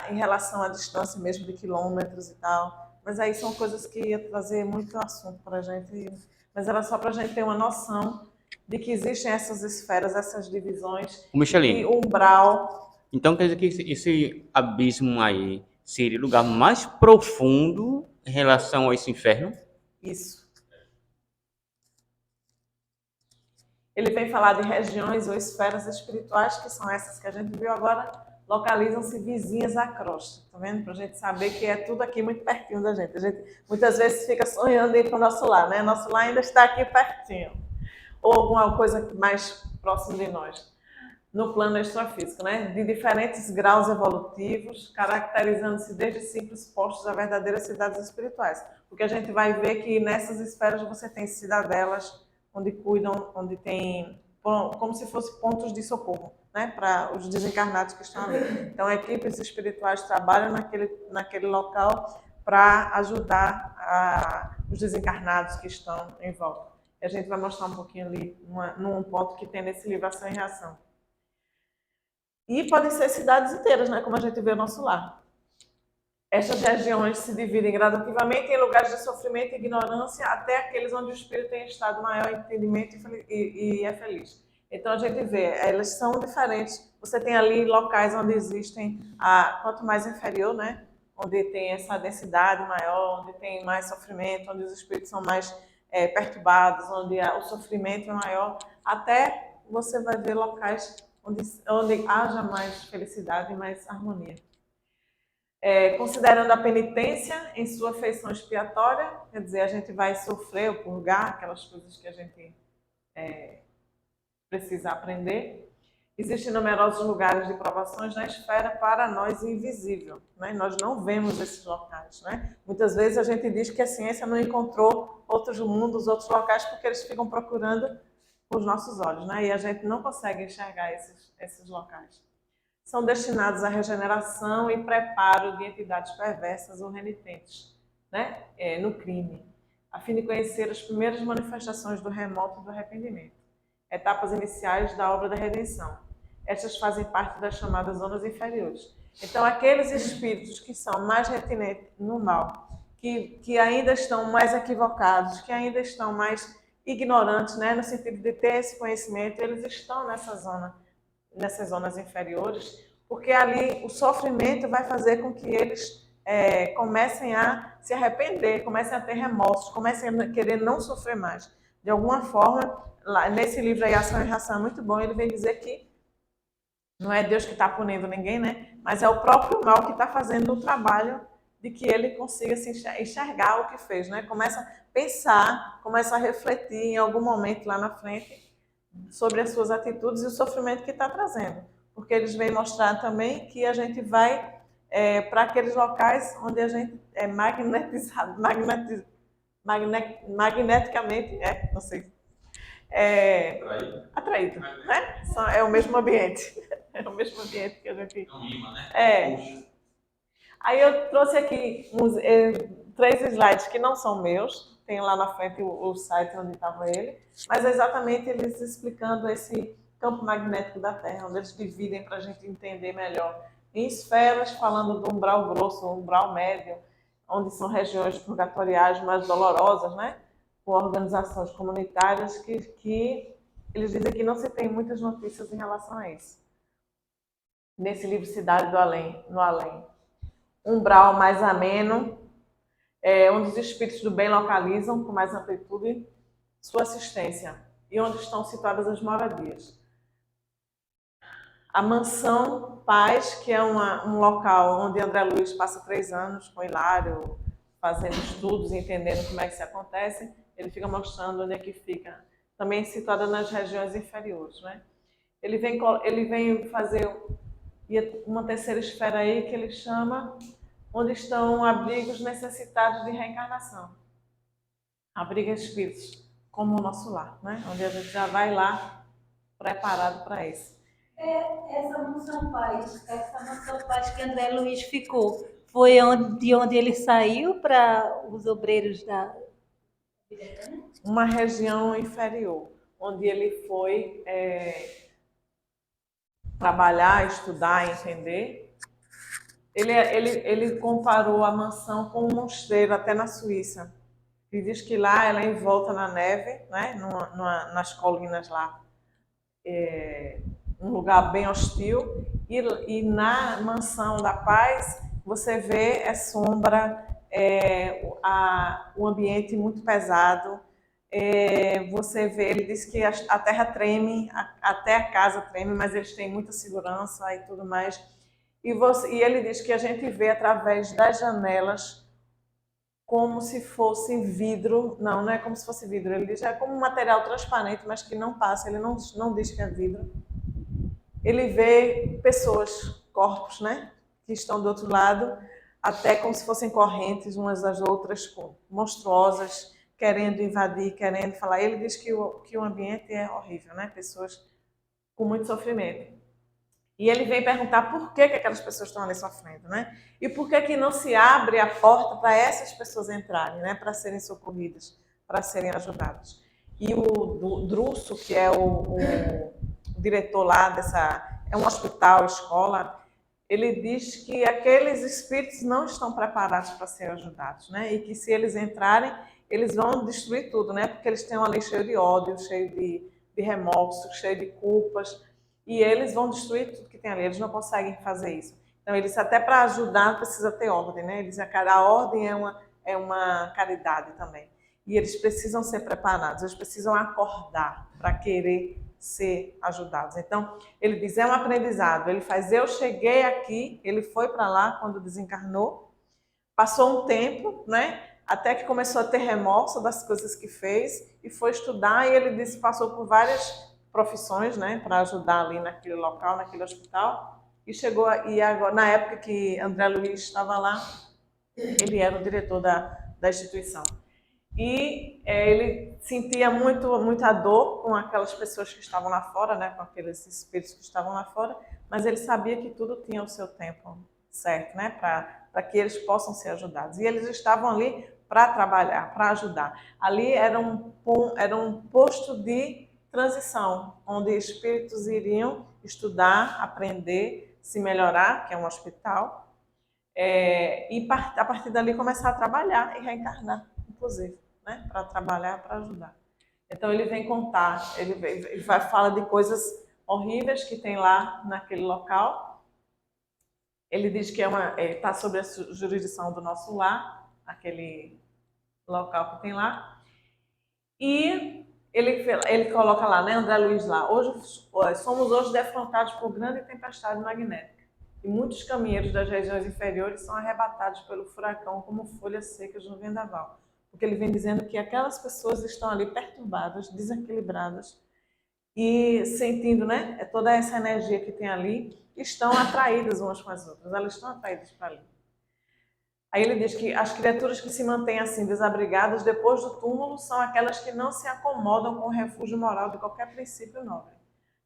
em relação à distância mesmo de quilômetros e tal. Mas aí são coisas que ia trazer muito assunto para a gente. Mas era só para a gente ter uma noção de que existem essas esferas, essas divisões. Ô, Micheline, E o umbral. então quer dizer que esse abismo aí seria o lugar mais profundo em relação a esse inferno? Isso. Ele vem falar de regiões ou esferas espirituais, que são essas que a gente viu agora, localizam-se vizinhas à crosta. Tá vendo? Para a gente saber que é tudo aqui muito pertinho da gente. A gente muitas vezes fica sonhando em ir para o nosso lar, né? Nosso lar ainda está aqui pertinho. Ou alguma coisa mais próxima de nós. No plano extrafísico, né? De diferentes graus evolutivos, caracterizando-se desde simples postos a verdadeiras cidades espirituais. Porque a gente vai ver que nessas esferas você tem cidadelas, onde cuidam, onde tem, como se fossem pontos de socorro, né? Para os desencarnados que estão ali. Então, equipes espirituais trabalham naquele local para ajudar os desencarnados que estão em volta. E a gente vai mostrar um pouquinho ali, num ponto que tem nesse livro Ação e Reação. E podem ser cidades inteiras, né? Como a gente vê no nosso lar. Estas regiões se dividem gradativamente em lugares de sofrimento e ignorância, até aqueles onde o espírito tem estado maior entendimento e é feliz. Então a gente vê, elas são diferentes. Você tem ali locais onde existem, quanto mais inferior, né? Onde tem essa densidade maior, onde tem mais sofrimento, onde os espíritos são mais perturbados, onde o sofrimento é maior, até você vai ver locais onde haja mais felicidade e mais harmonia. Considerando a penitência em sua feição expiatória, quer dizer, a gente vai sofrer ou purgar aquelas coisas que a gente precisa aprender. Existem numerosos lugares de provações na esfera para nós invisível, né? Nós não vemos esses locais, né? Muitas vezes a gente diz que a ciência não encontrou outros mundos, outros locais, porque eles ficam procurando com os nossos olhos, né? E a gente não consegue enxergar esses locais. São destinados à regeneração e preparo de entidades perversas ou renitentes, né? No crime, a fim de conhecer as primeiras manifestações do remoto e do arrependimento, etapas iniciais da obra da redenção. Estas fazem parte das chamadas zonas inferiores. Então, aqueles espíritos que são mais retinentes no mal, que ainda estão mais equivocados, que ainda estão mais ignorantes, né? No sentido de ter esse conhecimento, eles estão nessas zonas inferiores, porque ali o sofrimento vai fazer com que eles comecem a se arrepender, comecem a ter remorsos, comecem a querer não sofrer mais. De alguma forma, lá, nesse livro aí, Ação e Reação, é muito bom, ele vem dizer que não é Deus que está punindo ninguém, né? Mas é o próprio mal que está fazendo o trabalho de que ele consiga se enxergar o que fez, né? Começa a pensar, começa a refletir em algum momento lá na frente sobre as suas atitudes e o sofrimento que está trazendo. Porque eles vêm mostrar também que a gente vai para aqueles locais onde a gente é magnetizado, magneticamente, não sei, atraído, né? É o mesmo ambiente. É o mesmo ambiente que a gente... É um imã, né? Aí eu trouxe aqui 3 slides que não são meus, tem lá na frente o site onde estava ele, mas é exatamente eles explicando esse campo magnético da Terra, onde eles dividem para a gente entender melhor. Em esferas, falando do umbral grosso, umbral médio, onde são regiões purgatoriais mais dolorosas, né? Com organizações comunitárias que eles dizem que não se tem muitas notícias em relação a isso. Nesse livro Cidade do Além, no Além. Umbral mais ameno, onde os espíritos do bem localizam com mais amplitude sua assistência e onde estão situadas as moradias. A Mansão Paz, que é um local onde André Luiz passa 3 anos com Hilário, fazendo estudos e entendendo como é que se acontece, ele fica mostrando onde é que fica, também situada nas regiões inferiores, né? Ele vem fazer E uma terceira esfera aí que ele chama onde estão abrigos necessitados de reencarnação. Abriga espíritos, como o nosso lar, né? Onde a gente já vai lá preparado para isso. Essa mansão paz que André Luiz ficou, foi de onde ele saiu para os obreiros da... Uma região inferior, onde ele foi trabalhar, estudar, entender. Ele comparou a mansão com um mosteiro até na Suíça. Ele diz que lá ela é envolta na neve, né? Nas colinas lá. Um lugar bem hostil. E na mansão da paz, você vê sombra, um ambiente muito pesado. Você vê, ele diz que a terra treme, até a casa treme, mas eles têm muita segurança e tudo mais. E ele diz que a gente vê através das janelas como se fosse vidro. Não é como se fosse vidro. Ele diz que é como um material transparente, mas que não passa. Ele não diz que é vidro. Ele vê pessoas, corpos, né, que estão do outro lado, até como se fossem correntes umas das outras, monstruosas, querendo invadir, querendo falar. Ele diz que o ambiente é horrível, né? Pessoas com muito sofrimento. E ele vem perguntar por que aquelas pessoas estão ali sofrendo, né? E por que não se abre a porta para essas pessoas entrarem, né? Para serem socorridas, para serem ajudadas. E o Drusso, que é o diretor lá é um hospital, escola, ele diz que aqueles espíritos não estão preparados para serem ajudados, né? E que se eles entrarem, eles vão destruir tudo, né? Porque eles têm ali cheio de ódio, cheio de remorso, cheio de culpas, e eles vão destruir tudo que tem ali. Eles não conseguem fazer isso. Então, eles até para ajudar precisa ter ordem, né? Eles, a ordem é uma caridade também. E eles precisam ser preparados, eles precisam acordar para querer ser ajudados. Então, ele diz, é um aprendizado. Ele faz, eu cheguei aqui, ele foi para lá quando desencarnou, passou um tempo, né? Até que começou a ter remorso das coisas que fez e foi estudar, e ele disse, passou por várias profissões, né, para ajudar ali naquele local, naquele hospital, e chegou, e agora, na época que André Luiz estava lá, ele era o diretor da instituição. E ele sentia muita dor com aquelas pessoas que estavam lá fora, né, com aqueles espíritos que estavam lá fora, mas ele sabia que tudo tinha o seu tempo certo, né, para que eles possam ser ajudados. E eles estavam ali para trabalhar, para ajudar. Ali era um posto de transição, onde espíritos iriam estudar, aprender, se melhorar, que é um hospital, e a partir dali começar a trabalhar e reencarnar, inclusive, né, para trabalhar, para ajudar. Então ele vem contar, ele fala de coisas horríveis que tem lá naquele local. Ele diz que está sob a jurisdição do nosso lar, aquele local que tem lá. E ele coloca lá, né, André Luiz lá, somos hoje defrontados por grande tempestade magnética. E muitos caminheiros das regiões inferiores são arrebatados pelo furacão como folhas secas no vendaval. Porque ele vem dizendo que aquelas pessoas estão ali perturbadas, desequilibradas, e sentindo, né, toda essa energia que tem ali, estão atraídas umas com as outras, elas estão atraídas para ali. Aí ele diz que as criaturas que se mantêm assim desabrigadas depois do túmulo são aquelas que não se acomodam com o refúgio moral de qualquer princípio nobre.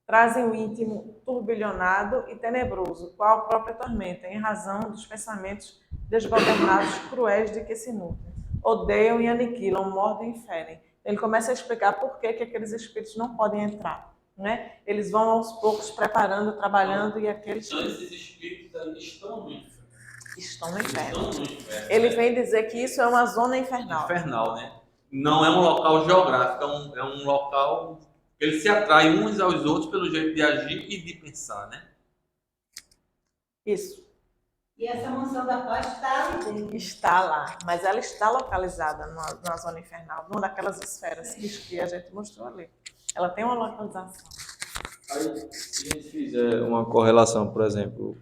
Trazem o íntimo turbilhonado e tenebroso, qual a própria tormenta, em razão dos pensamentos desgovernados cruéis de que se nutrem. Odeiam e aniquilam, mordem e ferem. Ele começa a explicar por que aqueles espíritos não podem entrar, né? Eles vão aos poucos preparando, trabalhando, e aqueles... Então esses espíritos ali estão no inferno. Estão no inferno. Estão no inferno. Ele vem dizer que isso é uma zona infernal. Infernal, né? Não é um local geográfico, é um local que eles se atraem uns aos outros pelo jeito de agir e de pensar, né? Isso. E essa mansão da paz está ali dentro. Está lá, mas ela está localizada na zona infernal, numa daquelas esferas que a gente mostrou ali. Ela tem uma localização. Aí, se a gente fizer uma correlação, por exemplo,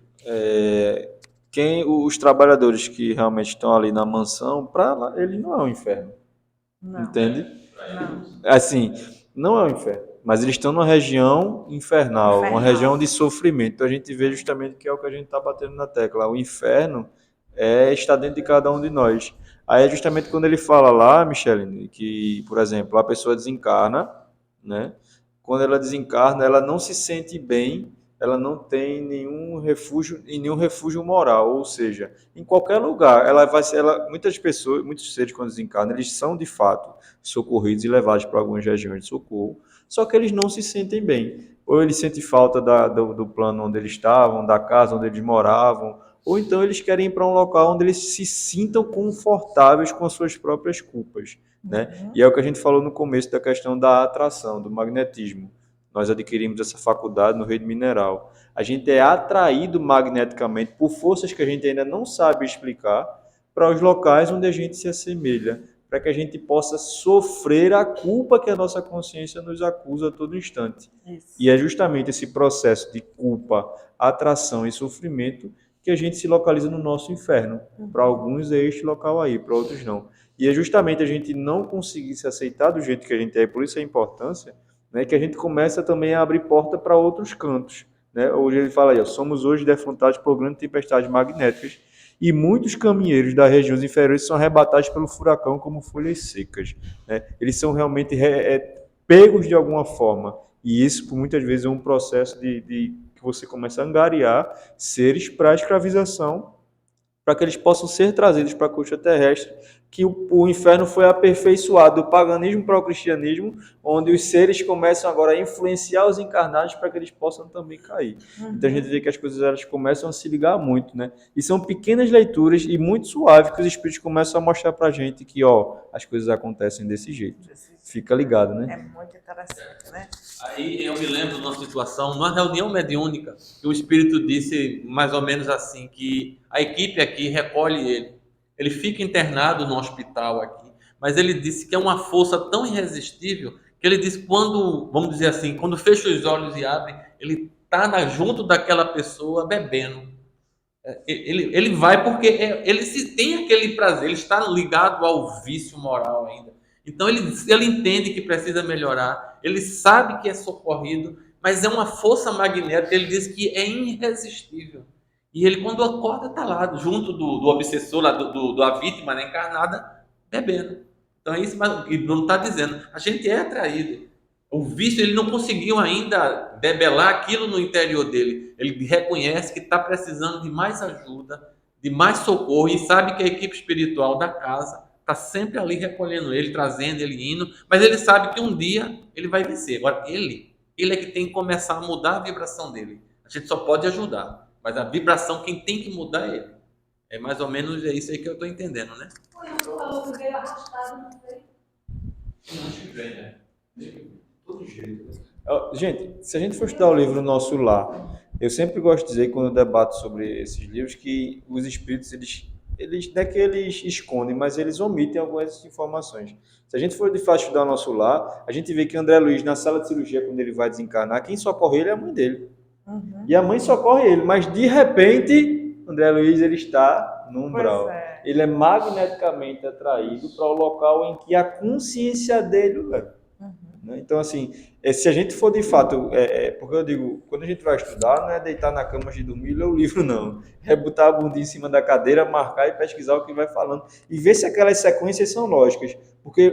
os trabalhadores que realmente estão ali na mansão, para lá, ele não é um inferno. Não. Entende? Não. Assim, não é um inferno. mas eles estão numa região infernal, uma Infernal. região de sofrimento. Então a gente vê justamente que é o que a gente está batendo na tecla. O inferno está dentro de cada um de nós. Aí é justamente quando ele fala lá, Micheline, que, por exemplo, a pessoa desencarna, né? Quando ela desencarna, ela não se sente bem, ela não tem nenhum refúgio e nenhum refúgio moral, ou seja, em qualquer lugar, ela vai ser, muitas pessoas, muitos seres quando desencarnam, eles são de fato socorridos e levados para algumas regiões de socorro, só que eles não se sentem bem. Ou eles sentem falta do plano onde eles estavam, da casa onde eles moravam, ou então eles querem ir para um local onde eles se sintam confortáveis com as suas próprias culpas, né? E é o que a gente falou no começo da questão da atração, do magnetismo. Nós adquirimos essa faculdade no reino mineral. A gente é atraído magneticamente por forças que a gente ainda não sabe explicar para os locais onde a gente se assemelha, para que a gente possa sofrer a culpa que a nossa consciência nos acusa a todo instante. Isso. E é justamente esse processo de culpa, atração e sofrimento que a gente se localiza no nosso inferno. Para alguns é este local aí, para outros não. E é justamente a gente não conseguir se aceitar do jeito que a gente é, e por isso a importância, né, que a gente começa também a abrir porta para outros cantos. Né? Hoje ele fala aí, ó, somos hoje defrontados por grandes tempestades magnéticas e muitos caminheiros das regiões inferiores são arrebatados pelo furacão como folhas secas. Né? Eles são realmente pegos de alguma forma. E isso, por muitas vezes, é um processo de que você começa a angariar seres para a escravização, para que eles possam ser trazidos para a costa terrestre, que o inferno foi aperfeiçoado do paganismo para o cristianismo, onde os seres começam agora a influenciar os encarnados para que eles possam também cair. Então a gente vê que as coisas elas começam a se ligar muito, né? E são pequenas leituras e muito suaves que os espíritos começam a mostrar para a gente que, ó, as coisas acontecem desse jeito. Fica ligado, né? É muito interessante, né? Aí eu me lembro de uma situação, numa reunião mediúnica, que o espírito disse mais ou menos assim, que a equipe aqui recolhe ele. Ele fica internado no hospital aqui, mas ele disse que é uma força tão irresistível que ele disse que quando, vamos dizer assim, quando fecha os olhos e abre, ele está junto daquela pessoa bebendo. Ele vai porque ele tem aquele prazer, ele está ligado ao vício moral ainda. Então ele entende que precisa melhorar, ele sabe que é socorrido, mas é uma força magnética, ele diz que é irresistível. E ele, quando acorda, está lá, junto do obsessor, lá, da vítima, né, encarnada, bebendo. Então é isso que o Bruno está dizendo. A gente é atraído. O vício, ele não conseguiu ainda debelar aquilo no interior dele. Ele reconhece que está precisando de mais ajuda, de mais socorro, e sabe que a equipe espiritual da casa está sempre ali recolhendo ele, trazendo ele, indo, mas ele sabe que um dia ele vai vencer. Agora, ele é que tem que começar a mudar a vibração dele. A gente só pode ajudar, mas a vibração, quem tem que mudar é ele. É mais ou menos isso aí que eu estou entendendo, né? Foi um que falou que veio arrastado, não foi? Acho que vem, né? Todo jeito. Gente, se a gente for estudar o livro Nosso Lar, eu sempre gosto de dizer, quando eu debato sobre esses livros, que os espíritos, eles não é que eles escondem, mas eles omitem algumas informações. Se a gente for de fato estudar o Nosso Lar, a gente vê que André Luiz, na sala de cirurgia, quando ele vai desencarnar, quem socorre ele é a mãe dele. E a mãe socorre ele, mas de repente, André Luiz ele está no umbral. Ele é magneticamente atraído para o local em que a consciência dele o leva. Então, assim, se a gente for de fato, porque eu digo, quando a gente vai estudar, não é deitar na cama de dormir e ler o livro, não. É botar a bundinha em cima da cadeira, marcar e pesquisar o que vai falando e ver se aquelas sequências são lógicas. Porque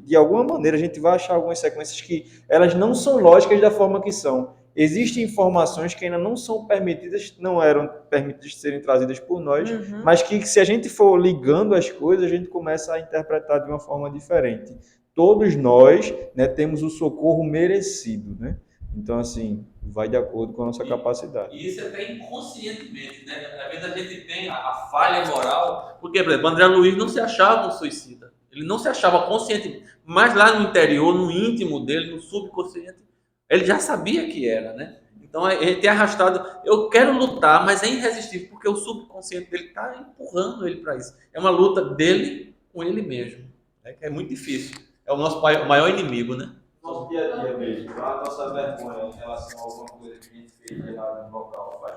de alguma maneira a gente vai achar algumas sequências que elas não são lógicas da forma que são. Existem informações que ainda não são permitidas, não eram permitidas de serem trazidas por nós, mas que se a gente for ligando as coisas, a gente começa a interpretar de uma forma diferente. Todos nós, né, temos o socorro merecido, né? Então, assim, vai de acordo com a nossa capacidade. E isso até inconscientemente, né? Às vezes a gente tem a falha moral, porque, por exemplo, André Luiz não se achava um suicida. Ele não se achava consciente, mas lá no interior, no íntimo dele, no subconsciente, ele já sabia que era, né? Então, ele tem arrastado, eu quero lutar, mas é irresistível, porque o subconsciente dele está empurrando ele para isso. É uma luta dele com ele mesmo, né? Que é muito difícil. É o nosso maior inimigo, né? Nosso dia a dia mesmo, a nossa vergonha em relação a alguma coisa que a gente fez de errado no local, faz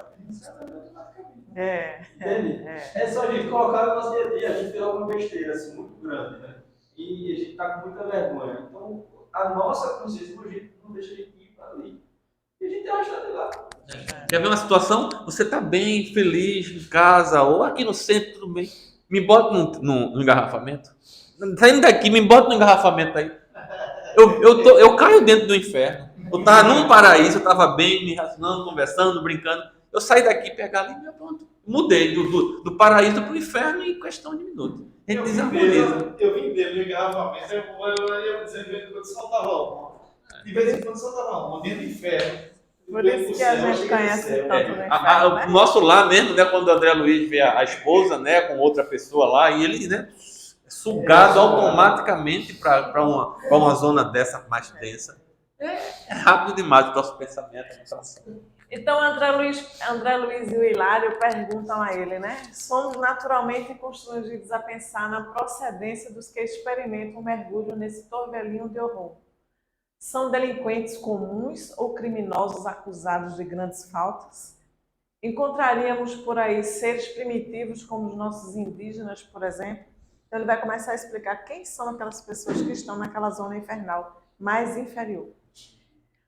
entende? É só a gente colocar no nosso dia a dia, a gente fez alguma besteira assim, muito grande, né? E a gente tá com muita vergonha. Então, a nossa consciência não deixa a gente ir para ali. E a gente acha de lá. Quer ver uma situação? Você está bem, feliz em casa, ou aqui no centro, tudo bem. Me bota no engarrafamento. Saindo daqui, me bota no engarrafamento aí. Eu caio dentro do inferno. Eu estava num paraíso, eu estava bem, me relacionando, conversando, brincando. Eu saí daqui, pegar ali e pronto. Mudei do paraíso para o inferno em questão de minutos. A gente desarmoniza. Eu vim dele no engarrafamento, eu dizendo de vez em quando soltava uma. De vez em quando soltava uma, dentro do inferno. Por isso que a gente conhece tanto no inferno, né? O nosso lá mesmo, né, quando o André Luiz vê a esposa, né, com outra pessoa lá, e ele, né, é sugado automaticamente para uma zona dessa mais densa. É rápido demais o nosso pensamento. Então, André Luiz e o Hilário perguntam a ele, né? Somos naturalmente constrangidos a pensar na procedência dos que experimentam o mergulho nesse torvelinho de horror. São delinquentes comuns ou criminosos acusados de grandes faltas? Encontraríamos por aí seres primitivos como os nossos indígenas, por exemplo? Então ele vai começar a explicar quem são aquelas pessoas que estão naquela zona infernal mais inferior.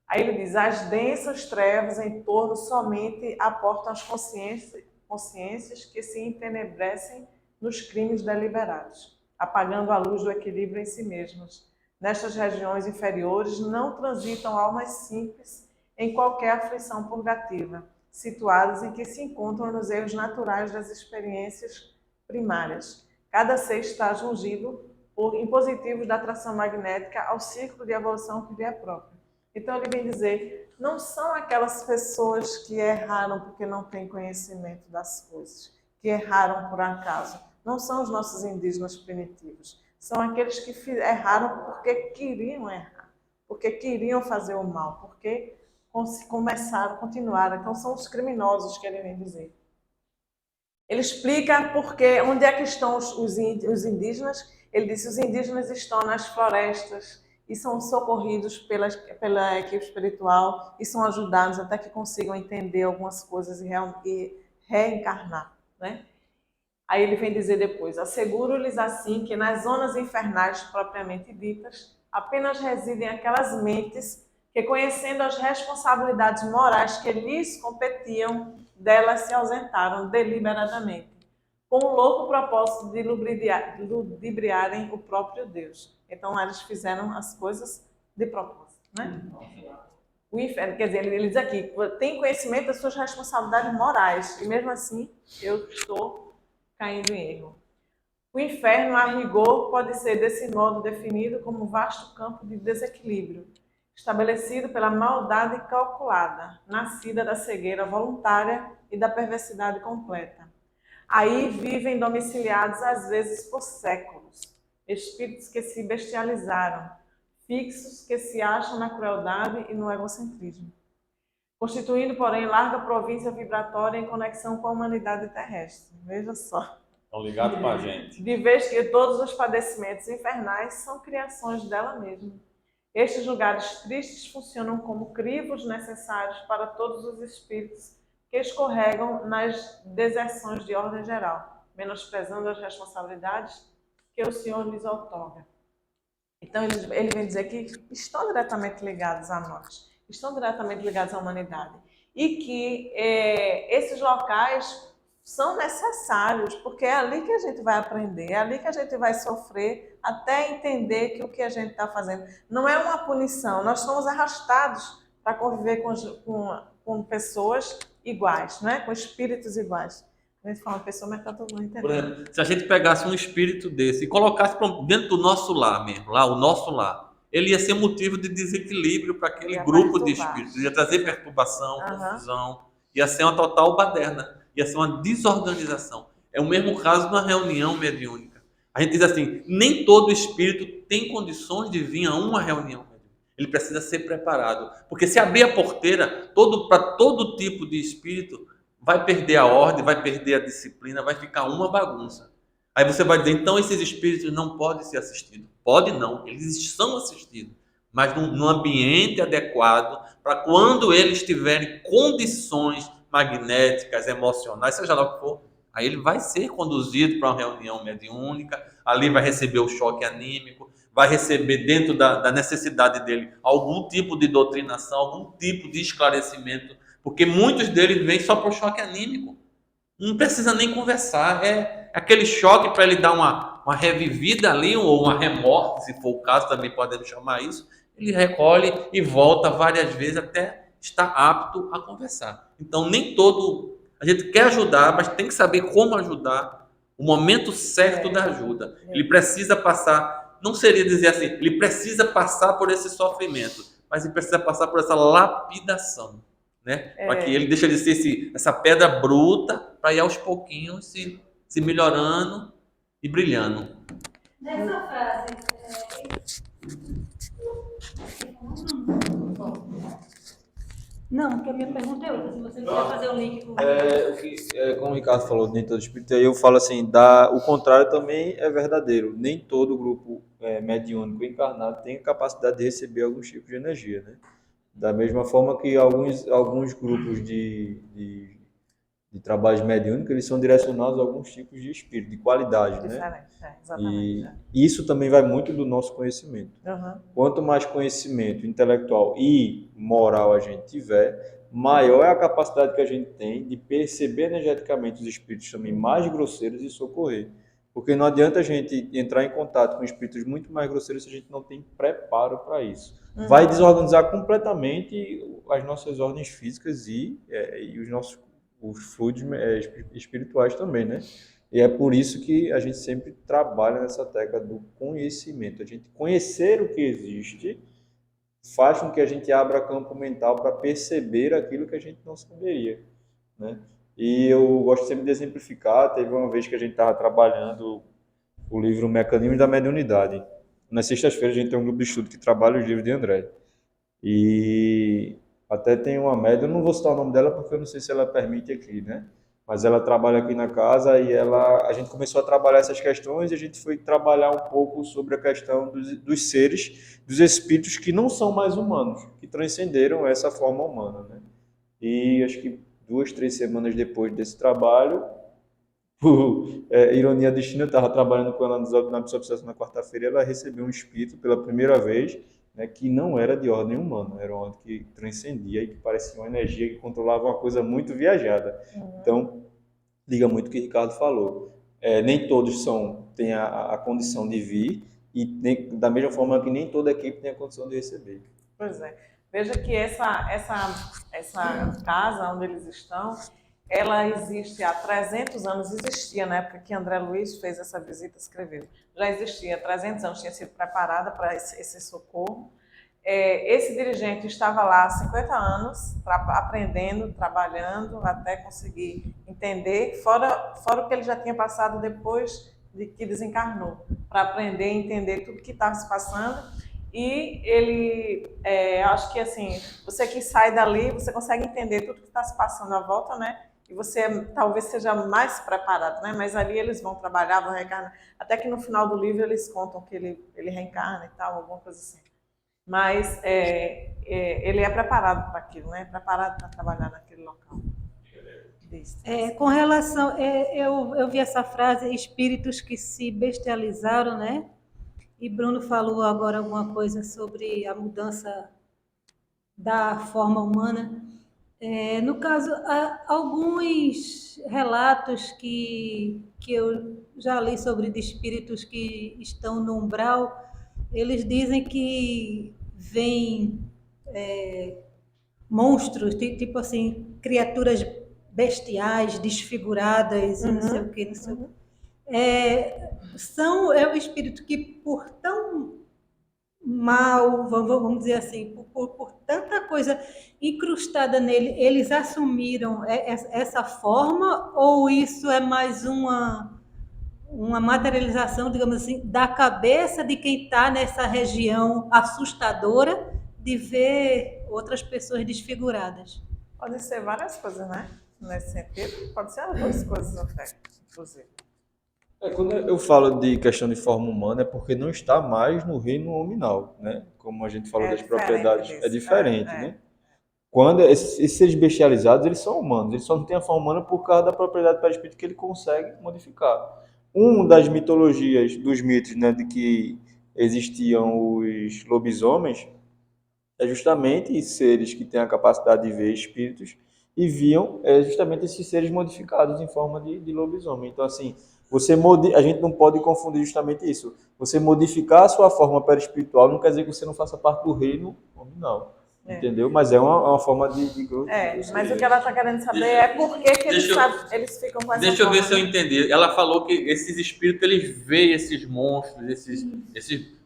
Aí ele diz, as densas trevas em torno somente aportam as consciências que se entenebrecem nos crimes deliberados, apagando a luz do equilíbrio em si mesmas. Nestas regiões inferiores não transitam almas simples em qualquer aflição purgativa, situadas em que se encontram nos erros naturais das experiências primárias. Cada ser está jungido por impositivos da atração magnética ao círculo de evolução que lhe é próprio. Então ele vem dizer, não são aquelas pessoas que erraram porque não têm conhecimento das coisas, que erraram por acaso. Não são os nossos indígenas primitivos. São aqueles que erraram porque queriam errar, porque queriam fazer o mal, porque continuaram. Então são os criminosos que ele vem dizer. Ele explica porque, onde é que estão os indígenas. Ele disse que os indígenas estão nas florestas e são socorridos pela equipe espiritual e são ajudados até que consigam entender algumas coisas e reencarnar, né? Aí ele vem dizer depois, asseguro-lhes assim que nas zonas infernais propriamente ditas, apenas residem aquelas mentes que, conhecendo as responsabilidades morais que lhes competiam, delas se ausentaram deliberadamente, com o louco propósito de ludibriarem o próprio Deus. Então, eles fizeram as coisas de propósito, né? O inferno, quer dizer, ele diz aqui, tem conhecimento das suas responsabilidades morais, e mesmo assim, eu estou caindo em erro. O inferno, a rigor, pode ser desse modo definido como um vasto campo de desequilíbrio, estabelecido pela maldade calculada, nascida da cegueira voluntária e da perversidade completa. Aí vivem domiciliados, às vezes, por séculos, espíritos que se bestializaram, fixos que se acham na crueldade e no egocentrismo, constituindo, porém, larga província vibratória em conexão com a humanidade terrestre. Veja só. Estão ligados com a gente. De vez que todos os padecimentos infernais são criações dela mesma. Estes lugares tristes funcionam como crivos necessários para todos os espíritos que escorregam nas deserções de ordem geral, menosprezando as responsabilidades que o Senhor lhes outorga. Então, ele vem dizer que estão diretamente ligados a nós, estão diretamente ligados à humanidade. E que esses locais são necessários, porque é ali que a gente vai aprender, é ali que a gente vai sofrer, até entender que o que a gente está fazendo não é uma punição. Nós somos arrastados para conviver com pessoas iguais, né? Com espíritos iguais. A gente fala pessoa, mas está todo mundo entendendo. Por exemplo, se a gente pegasse um espírito desse e colocasse dentro do nosso lar mesmo, lá, o nosso lar, ele ia ser motivo de desequilíbrio para aquele grupo de espíritos, ia trazer perturbação, confusão, ia ser uma total baderna, ia ser uma desorganização. É o mesmo caso na reunião mediúnica. A gente diz assim, nem todo espírito tem condições de vir a uma reunião mediúnica. Ele precisa ser preparado, porque se abrir a porteira para todo tipo de espírito, vai perder a ordem, vai perder a disciplina, vai ficar uma bagunça. Aí você vai dizer, então esses espíritos não podem ser assistidos. Pode não, eles são assistidos, mas num ambiente adequado, para quando eles tiverem condições magnéticas, emocionais, seja lá o que for, Aí ele vai ser conduzido para uma reunião mediúnica, ali vai receber o choque anímico, vai receber dentro da necessidade dele algum tipo de doutrinação, algum tipo de esclarecimento, porque muitos deles vêm só por choque anímico. Não precisa nem conversar, é aquele choque para ele dar uma revivida ali, ou uma remorte, se for o caso, também podemos chamar isso. Ele recolhe e volta várias vezes até estar apto a conversar. Então, nem todo. A gente quer ajudar, mas tem que saber como ajudar, o momento certo da ajuda. Ele precisa passar, não seria dizer assim, ele precisa passar por esse sofrimento, mas ele precisa passar por essa lapidação, né? Para que ele deixe de ser essa pedra bruta, para ir aos pouquinhos se melhorando e brilhando. Nessa frase, Não, porque a minha pergunta é outra. Se você quiser fazer o link com Como o Ricardo falou, nem todo espírito, aí eu falo assim, o contrário também é verdadeiro. Nem todo grupo mediúnico encarnado tem a capacidade de receber alguns tipos de energia, né? Da mesma forma que alguns grupos de trabalhos mediúnicos, eles são direcionados a alguns tipos de espírito, de qualidade, né? Diferente, exatamente. E isso também vai muito do nosso conhecimento. Uhum. Quanto mais conhecimento intelectual e moral a gente tiver, maior é a capacidade que a gente tem de perceber energeticamente os espíritos também mais grosseiros e socorrer. Porque não adianta a gente entrar em contato com espíritos muito mais grosseiros se a gente não tem preparo para isso. Vai desorganizar completamente as nossas ordens físicas e os fluidos espirituais também, né? E é por isso que a gente sempre trabalha nessa tecla do conhecimento. A gente conhecer o que existe faz com que a gente abra campo mental para perceber aquilo que a gente não saberia, né? E eu gosto sempre de exemplificar. Teve uma vez que a gente estava trabalhando o livro Mecanismos da Mediunidade. Nas sextas-feiras a gente tem um grupo de estudo que trabalha os livros de André. E até tem uma médium, eu não vou citar o nome dela porque eu não sei se ela permite aqui, né? Mas ela trabalha aqui na casa e a gente começou a trabalhar essas questões e a gente foi trabalhar um pouco sobre a questão dos seres, dos espíritos que não são mais humanos, que transcenderam essa forma humana, né? E acho que 2, 3 semanas depois desse trabalho, por ironia do destino, eu estava trabalhando com ela na absorção na quarta-feira e ela recebeu um espírito pela primeira vez, né, que não era de ordem humana, era uma ordem que transcendia e que parecia uma energia que controlava uma coisa muito viajada. Então, liga muito o que o Ricardo falou. Nem todos têm a condição de vir e da mesma forma que nem toda equipe tem a condição de receber. Pois é. Veja que essa casa onde eles estão, ela existe há 300 anos, existia na época que André Luiz fez essa visita, escreveu. Já existia há 300 anos, tinha sido preparada para esse socorro. Esse dirigente estava lá há 50 anos, aprendendo, trabalhando, até conseguir entender, fora o que ele já tinha passado depois de que desencarnou, para aprender e entender tudo que estava se passando. E ele, acho que assim, você que sai dali, você consegue entender tudo que está se passando à volta, né? E você talvez seja mais preparado, né? Mas ali eles vão trabalhar, vão reencarnar. Até que no final do livro eles contam que ele reencarna e tal, alguma coisa assim. Mas ele é preparado para aquilo, né? Preparado para trabalhar naquele local. Com relação, eu vi essa frase, espíritos que se bestializaram, né? E Bruno falou agora alguma coisa sobre a mudança da forma humana. No caso, há alguns relatos que eu já li sobre de espíritos que estão no umbral, eles dizem que vêm monstros, tipo assim, criaturas bestiais, desfiguradas, não sei o que, não sei o que. É o espírito que, por tão mal, vamos dizer assim, por tanta coisa incrustada nele, eles assumiram essa forma, ou isso é mais uma materialização, digamos assim, da cabeça de quem está nessa região assustadora de ver outras pessoas desfiguradas? Podem ser várias coisas, né? Nesse sentido, pode ser as duas coisas até, inclusive. Quando eu falo de questão de forma humana, é porque não está mais no reino nominal, né? Como a gente falou das propriedades, é diferente, né? Quando esses seres bestializados, eles são humanos, eles só não têm a forma humana por causa da propriedade do perispírito que ele consegue modificar. Uma das mitologias, dos mitos, né, de que existiam os lobisomens, é justamente seres que têm a capacidade de ver espíritos e viam justamente esses seres modificados em forma de lobisomem. Então, assim, a gente não pode confundir justamente isso. Você modificar a sua forma perispiritual não quer dizer que você não faça parte do reino nominal. Entendeu? Mas é uma forma de grupo. Mas o que ela está querendo saber é por que eles ficam com essa Deixa eu ver se eu forma, né? entendi. Ela falou que esses espíritos, eles veem esses monstros,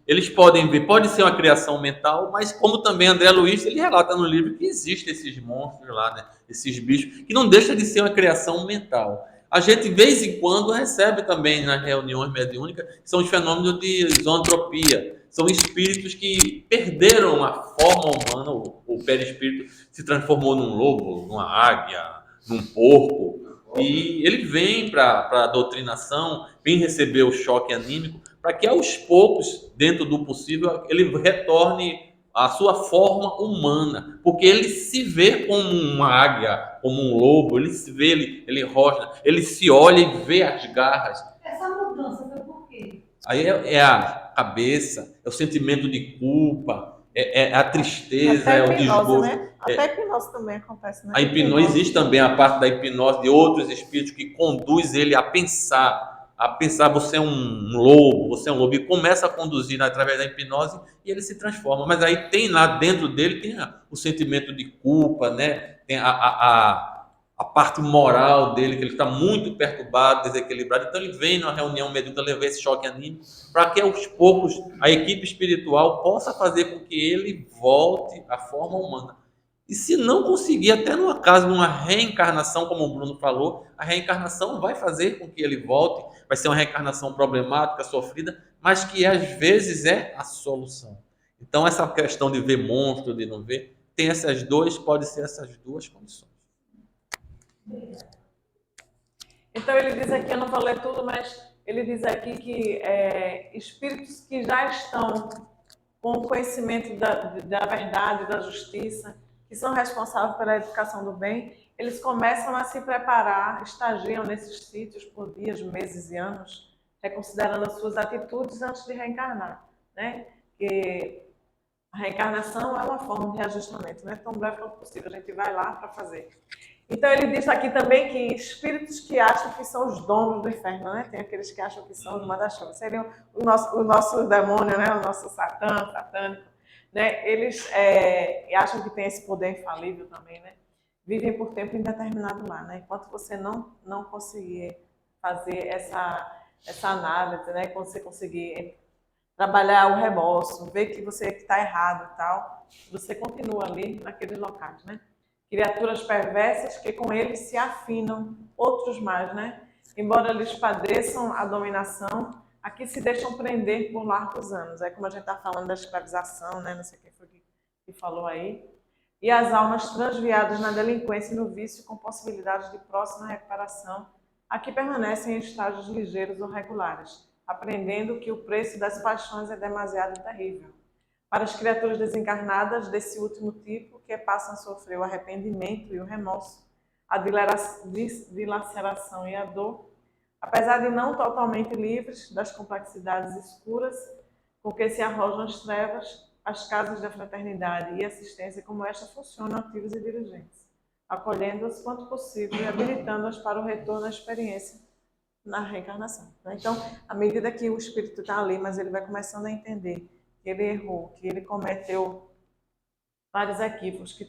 eles podem ver, pode ser uma criação mental, mas como também André Luiz, ele relata no livro que existem esses monstros lá, né? Esses bichos, que não deixa de ser uma criação mental. A gente, de vez em quando, recebe também nas reuniões mediúnicas, que são os fenômenos de zoantropia. São espíritos que perderam a forma humana, o perispírito se transformou num lobo, numa águia, num porco. E ele vem para a doutrinação, vem receber o choque anímico, para que aos poucos, dentro do possível, ele retorne à sua forma humana. Porque ele se vê como uma águia, como um lobo, ele se vê, ele rosna, ele se olha e vê as garras. Essa mudança foi por quê? Aí é a cabeça, é o sentimento de culpa, é a tristeza, Até é o a hipnose, desgosto. né? Até a hipnose também acontece, né? A hipnose, existe também a parte da hipnose de outros espíritos que conduz ele a pensar você é um lobo, você é um lobo, e começa a conduzir através da hipnose e ele se transforma. Mas aí tem lá dentro dele tem o sentimento de culpa, né? Tem a parte moral dele, que ele está muito perturbado, desequilibrado. Então ele vem numa reunião mediúnica levar esse choque anímico para que aos poucos a equipe espiritual possa fazer com que ele volte à forma humana. E se não conseguir, até no caso de uma reencarnação, como o Bruno falou, a reencarnação vai fazer com que ele volte, vai ser uma reencarnação problemática, sofrida, mas que às vezes é a solução. Então essa questão de ver monstro, de não ver, tem pode ser essas duas condições. Então ele diz aqui, eu não vou ler tudo, mas ele diz aqui que espíritos que já estão com o conhecimento da verdade, da justiça, que são responsáveis pela educação do bem, eles começam a se preparar, estagiam nesses sítios por dias, meses e anos, reconsiderando as suas atitudes antes de reencarnar, né? Que a reencarnação é uma forma de reajustamento, né? Tão breve quanto possível, a gente vai lá para fazer. Então ele diz aqui também que espíritos que acham que são os donos do inferno, né? Tem aqueles que acham que são os manda-chuva, seriam o nosso demônio, né? O nosso satânico, né? Eles acham que tem esse poder infalível também, né? Vivem por tempo indeterminado lá, né? Enquanto você não conseguir fazer essa análise, né? Quando você conseguir trabalhar o remorso, ver que você está errado e tal, você continua ali naqueles locais, né? Criaturas perversas que com eles se afinam, outros mais, né? Embora eles padeçam a dominação, aqui se deixam prender por largos anos. É como a gente está falando da escravização, né? Não sei quem foi que falou aí. E as almas transviadas na delinquência e no vício com possibilidades de próxima recuperação, aqui permanecem em estágios ligeiros ou regulares, aprendendo que o preço das paixões é demasiado terrível. Para as criaturas desencarnadas desse último tipo, que passam a sofrer o arrependimento e o remorso, a dilaceração e a dor, apesar de não totalmente livres das complexidades escuras com que se arrojam as trevas, as casas da fraternidade e assistência como esta funcionam ativos e diligentes, acolhendo-as quanto possível e habilitando-as para o retorno à experiência na reencarnação. Então, à medida que o espírito está ali, mas ele vai começando a entender que ele errou, que ele cometeu vários equívocos, que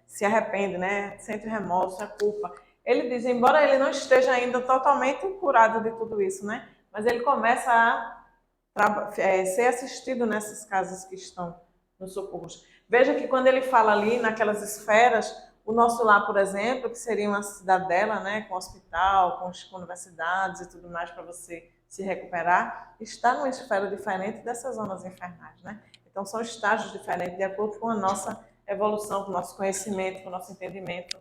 se arrepende, né? Sente remorso, a culpa. Ele diz, embora ele não esteja ainda totalmente curado de tudo isso, né? Mas ele começa a ser assistido nessas casas que estão nos socorros. Veja que quando ele fala ali naquelas esferas, o nosso lar, por exemplo, que seria uma cidadela, né? Com hospital, com universidades e tudo mais para você se recuperar, está numa esfera diferente dessas zonas infernais, né? Então, são estágios diferentes, de acordo com a nossa evolução, com o nosso conhecimento, com o nosso entendimento.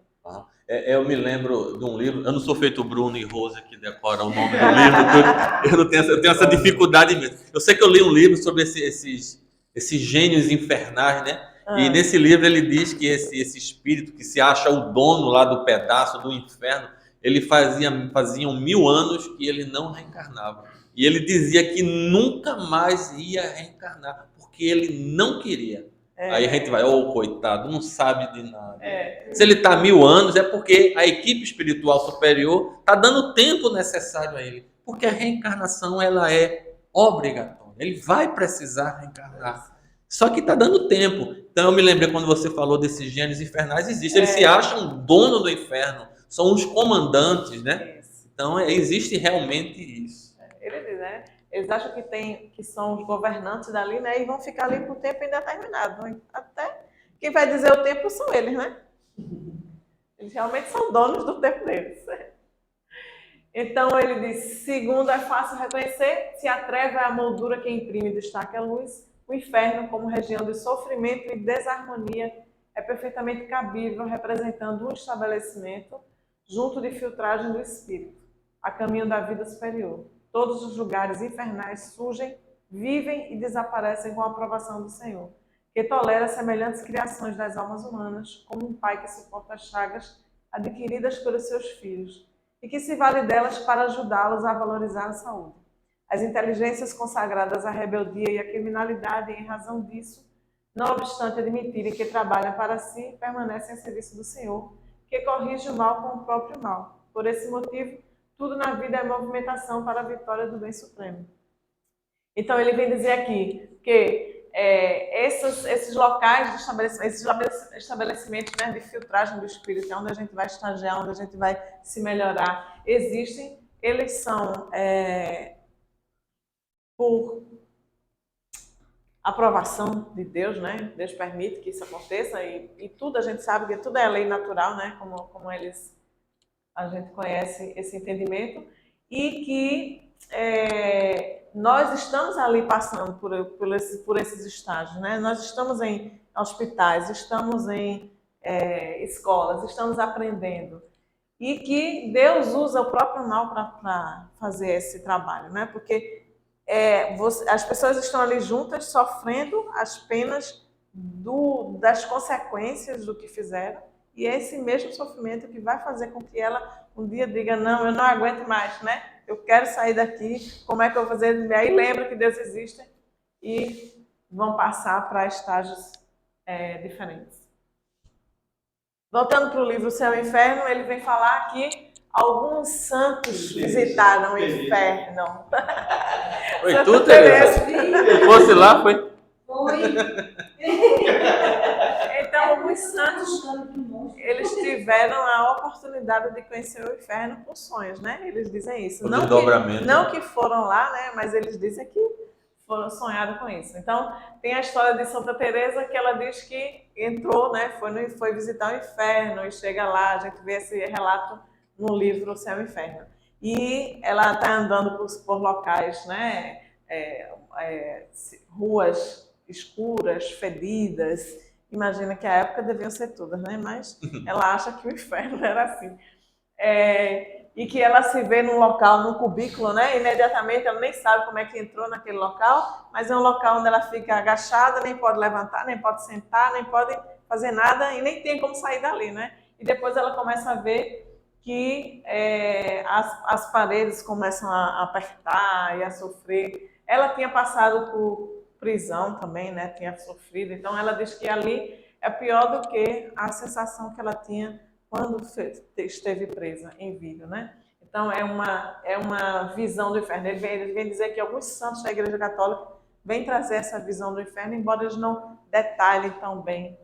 Eu me lembro de um livro, eu não sou feito Bruno e Rosa que decoram o nome do livro, eu tenho essa dificuldade mesmo. Eu sei que eu li um livro sobre esses gênios infernais, né? E nesse livro ele diz que esse espírito que se acha o dono lá do pedaço do inferno, ele faziam 1000 anos que ele não reencarnava. E ele dizia que nunca mais ia reencarnar, porque ele não queria. Aí a gente vai, coitado, não sabe de nada. Se ele está 1000 anos, é porque a equipe espiritual superior está dando o tempo necessário a ele. Porque a reencarnação, ela é obrigatória. Ele vai precisar reencarnar. Só que está dando tempo. Então eu me lembrei quando você falou desses gênios infernais, existe. Eles se acham dono do inferno, são os comandantes, né? Então existe realmente isso. Ele diz, né? Eles acham que são os governantes dali, né? E vão ficar ali por tempo indeterminado. Até quem vai dizer o tempo são eles, né? Eles realmente são donos do tempo deles. Então ele diz: segundo, é fácil reconhecer, se a treva é a moldura que imprime e destaca a luz, o inferno, como região de sofrimento e desarmonia, é perfeitamente cabível, representando um estabelecimento junto de filtragem do espírito, a caminho da vida superior. Todos os lugares infernais surgem, vivem e desaparecem com a aprovação do Senhor, que tolera semelhantes criações das almas humanas, como um pai que suporta as chagas adquiridas pelos seus filhos, e que se vale delas para ajudá-los a valorizar a saúde. As inteligências consagradas à rebeldia e à criminalidade, em razão disso, não obstante admitirem que trabalham para si, permanecem a serviço do Senhor, que corrige o mal com o próprio mal. Por esse motivo, tudo na vida é movimentação para a vitória do bem supremo. Então ele vem dizer aqui que esses locais de estabelecimento, esses estabelecimentos, né, de filtragem do espírito, onde a gente vai estagiar, onde a gente vai se melhorar, existem. Eles são por aprovação de Deus, né? Deus permite que isso aconteça e tudo a gente sabe que tudo é lei natural, né? Como a gente conhece esse entendimento, e que nós estamos ali passando por esses estágios, né? Nós estamos em hospitais, estamos em escolas, estamos aprendendo, e que Deus usa o próprio mal para fazer esse trabalho, né? Porque as pessoas estão ali juntas sofrendo as penas das consequências do que fizeram, e é esse mesmo sofrimento que vai fazer com que ela um dia diga: não, eu não aguento mais, né? Eu quero sair daqui, como é que eu vou fazer? Aí lembra que Deus existe e vão passar para estágios diferentes. Voltando para o livro Céu e Inferno, ele vem falar que alguns santos visitaram o inferno. Foi tu, Tereza? Se fosse lá, foi. Foi. Então, alguns santos, eles tiveram a oportunidade de conhecer o inferno por sonhos, né? Eles dizem isso. O desdobramento. Não que foram lá, né? Mas eles dizem que sonharam com isso. Então, tem a história de Santa Teresa, que ela diz que entrou, né? Foi visitar o inferno e chega lá, a gente vê esse relato no livro O Céu e o Inferno. E ela está andando por locais, né? Ruas escuras, fedidas. Imagina que a época deviam ser todas, né? Mas ela acha que o inferno era assim. E que ela se vê num local, num cubículo, né? Imediatamente ela nem sabe como é que entrou naquele local, mas é um local onde ela fica agachada, nem pode levantar, nem pode sentar, nem pode fazer nada e nem tem como sair dali, né? E depois ela começa a ver que as paredes começam a apertar e a sofrer. Ela tinha passado por prisão também, né? Tinha sofrido. Então ela diz que ali é pior do que a sensação que ela tinha quando esteve presa em vida, né? Então é uma visão do inferno. Ele vem dizer que alguns santos da Igreja Católica vêm trazer essa visão do inferno, embora eles não detalhem tão bem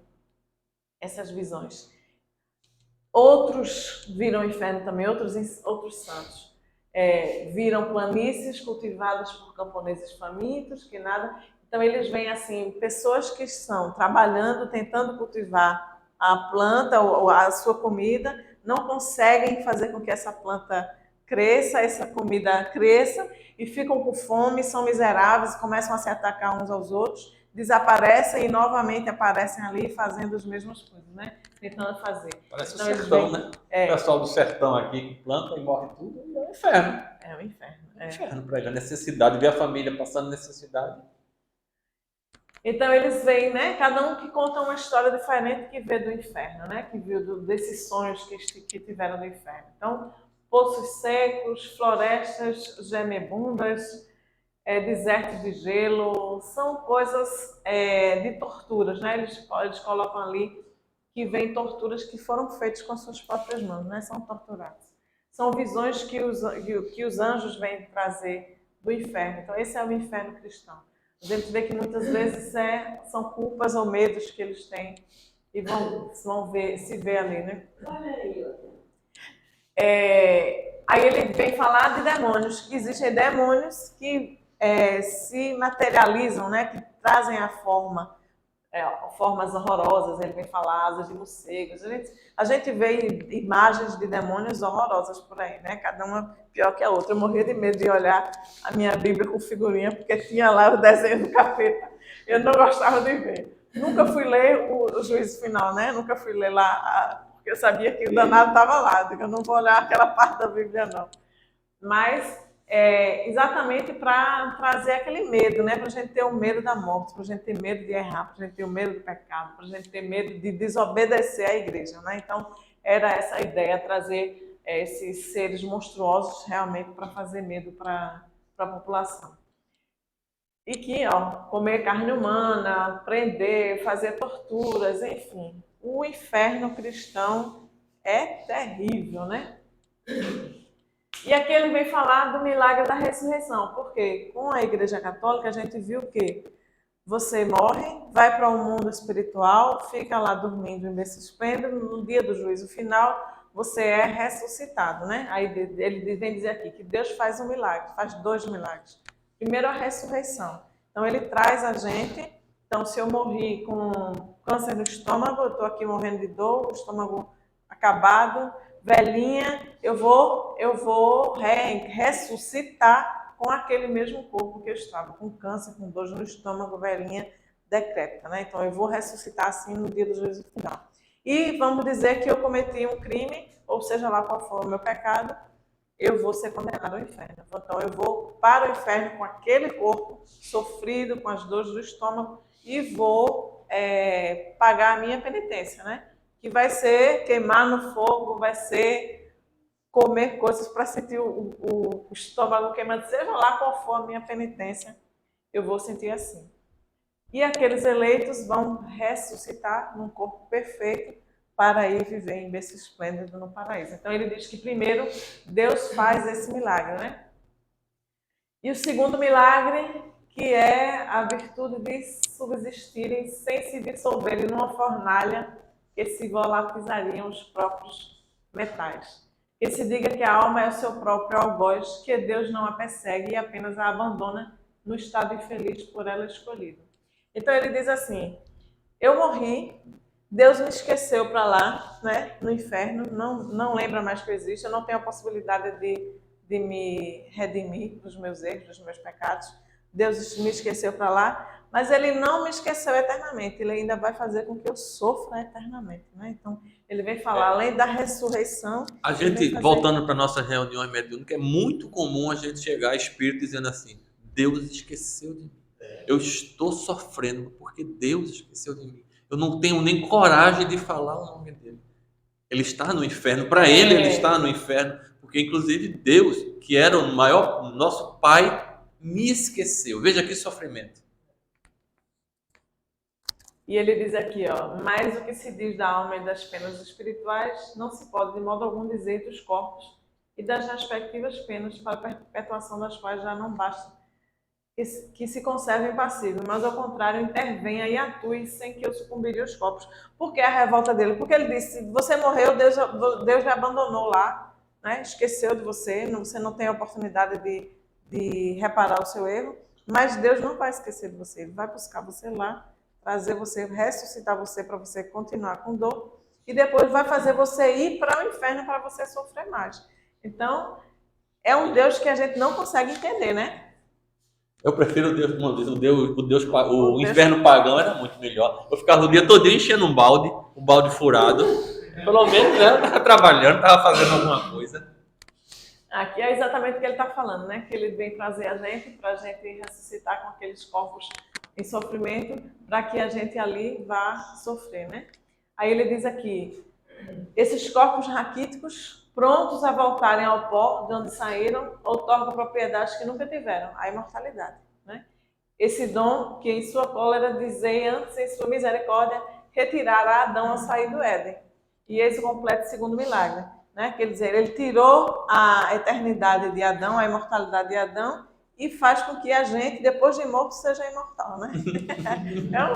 essas visões. Outros viram o inferno também, outros santos. Viram planícies cultivadas por camponeses famintos, que nada. Então eles veem assim, pessoas que estão trabalhando, tentando cultivar a planta ou a sua comida, não conseguem fazer com que essa planta cresça, essa comida cresça, e ficam com fome, são miseráveis, começam a se atacar uns aos outros, desaparecem e novamente aparecem ali fazendo as mesmas coisas, né? Tentando fazer. Parece então, o sertão, né? O pessoal do sertão aqui que planta e morre tudo, e é o inferno. É o inferno. É o inferno, pregando necessidade, ver a família passando necessidade. Então eles veem, né? Cada um que conta uma história diferente que vê do inferno, né? Que viu desses sonhos que tiveram do inferno. Então, poços secos, florestas gemebundas, desertos de gelo, são coisas de torturas, né? Eles colocam ali que vem torturas que foram feitas com suas próprias mãos, né? São torturados. São visões que os anjos vêm trazer do inferno. Então, esse é o inferno cristão. A gente vê que muitas vezes são culpas ou medos que eles têm e vão se ver ali, né? Aí ele vem falar de demônios. Existem demônios que se materializam, né? Que trazem formas horrorosas. Ele vem falar asas de morcegos. A gente vê imagens de demônios horrorosas por aí, né? Cada uma pior que a outra. Eu morria de medo de olhar a minha Bíblia com figurinha, porque tinha lá o desenho do capeta. Eu não gostava de ver. Nunca fui ler o juízo final, né? Nunca fui ler lá, porque eu sabia que o danado estava lá. Eu não vou olhar aquela parte da Bíblia, não. Mas exatamente para trazer aquele medo, né? Para a gente ter o medo da morte, para a gente ter medo de errar, para a gente ter o medo do pecado, para a gente ter medo de desobedecer à igreja, né? Então, era essa a ideia, trazer esses seres monstruosos realmente para fazer medo para a população. E que, comer carne humana, prender, fazer torturas, enfim. O inferno cristão é terrível, né? E aqui ele vem falar do milagre da ressurreição, porque com a Igreja Católica a gente viu que você morre, vai para o mundo espiritual, fica lá dormindo em berço esplêndido, no dia do juízo final você é ressuscitado, né? Aí ele vem dizer aqui que Deus faz um milagre, faz 2 milagres. Primeiro a ressurreição. Então ele traz a gente, então se eu morri com câncer no estômago, eu estou aqui morrendo de dor, o estômago acabado, velhinha, eu vou ressuscitar com aquele mesmo corpo que eu estava, com câncer, com dor no estômago, velhinha, decrépita, né? Então eu vou ressuscitar assim no dia do juízo final. E vamos dizer que eu cometi um crime, ou seja lá qual for o meu pecado, eu vou ser condenado ao inferno. Então eu vou para o inferno com aquele corpo sofrido, com as dores do estômago, e vou pagar a minha penitência, né? Que vai ser queimar no fogo, vai ser comer coisas para sentir o estômago queimando, seja lá qual for a minha penitência, eu vou sentir assim. E aqueles eleitos vão ressuscitar num corpo perfeito para ir viver em berço esplêndido no paraíso. Então ele diz que primeiro Deus faz esse milagre, né? E o segundo milagre, que é a virtude de subsistirem sem se dissolverem numa fornalha que se volatilizariam os próprios metais. Que se diga que a alma é o seu próprio algoz, que Deus não a persegue e apenas a abandona no estado infeliz por ela escolhido. Então ele diz assim, eu morri, Deus me esqueceu para lá, né, no inferno, não lembra mais que eu existo, eu não tenho a possibilidade de me redimir dos meus erros, dos meus pecados. Deus me esqueceu para lá, mas ele não me esqueceu eternamente, ele ainda vai fazer com que eu sofra eternamente, né? Então, ele vem falar, além da ressurreição... A gente, voltando para nossas reuniões mediúnicas, é muito comum a gente chegar a espírito dizendo assim, Deus esqueceu de mim. Eu estou sofrendo porque Deus esqueceu de mim. Eu não tenho nem coragem de falar o nome dele. Ele está no inferno, para ele está no inferno, porque inclusive Deus, que era o maior, nosso Pai, me esqueceu. Veja que sofrimento. E ele diz aqui, mas o que se diz da alma e das penas espirituais não se pode de modo algum dizer dos corpos e das respectivas penas para a perpetuação das quais já não basta que se conservem passivos, mas ao contrário intervenha e atue sem que eu sucumbiria aos corpos. Por que a revolta dele? Porque ele disse, você morreu, Deus lhe abandonou lá, né? Esqueceu de você, você não tem a oportunidade de reparar o seu erro, mas Deus não vai esquecer de você, ele vai buscar você lá, trazer você, ressuscitar você para você continuar com dor e depois vai fazer você ir para o inferno para você sofrer mais. Então, é um Deus que a gente não consegue entender, né? Eu prefiro o Deus, o inferno pagão era muito melhor. Eu ficava o dia todo enchendo um balde furado. Pelo menos, né, eu estava trabalhando, estava fazendo alguma coisa. Aqui é exatamente o que ele está falando, né? Que ele vem trazer a gente para a gente ressuscitar com aqueles corpos em sofrimento para que a gente ali vá sofrer, né? Aí ele diz aqui, esses corpos raquíticos, prontos a voltarem ao pó de onde saíram, outorgam propriedades que nunca tiveram, a imortalidade, né? Esse dom que em sua cólera dizei antes em sua misericórdia retirará Adão a sair do Éden. E esse completo segundo milagre, né? Quer dizer, ele tirou a eternidade de Adão, a imortalidade de Adão, e faz com que a gente, depois de morto, seja imortal, né?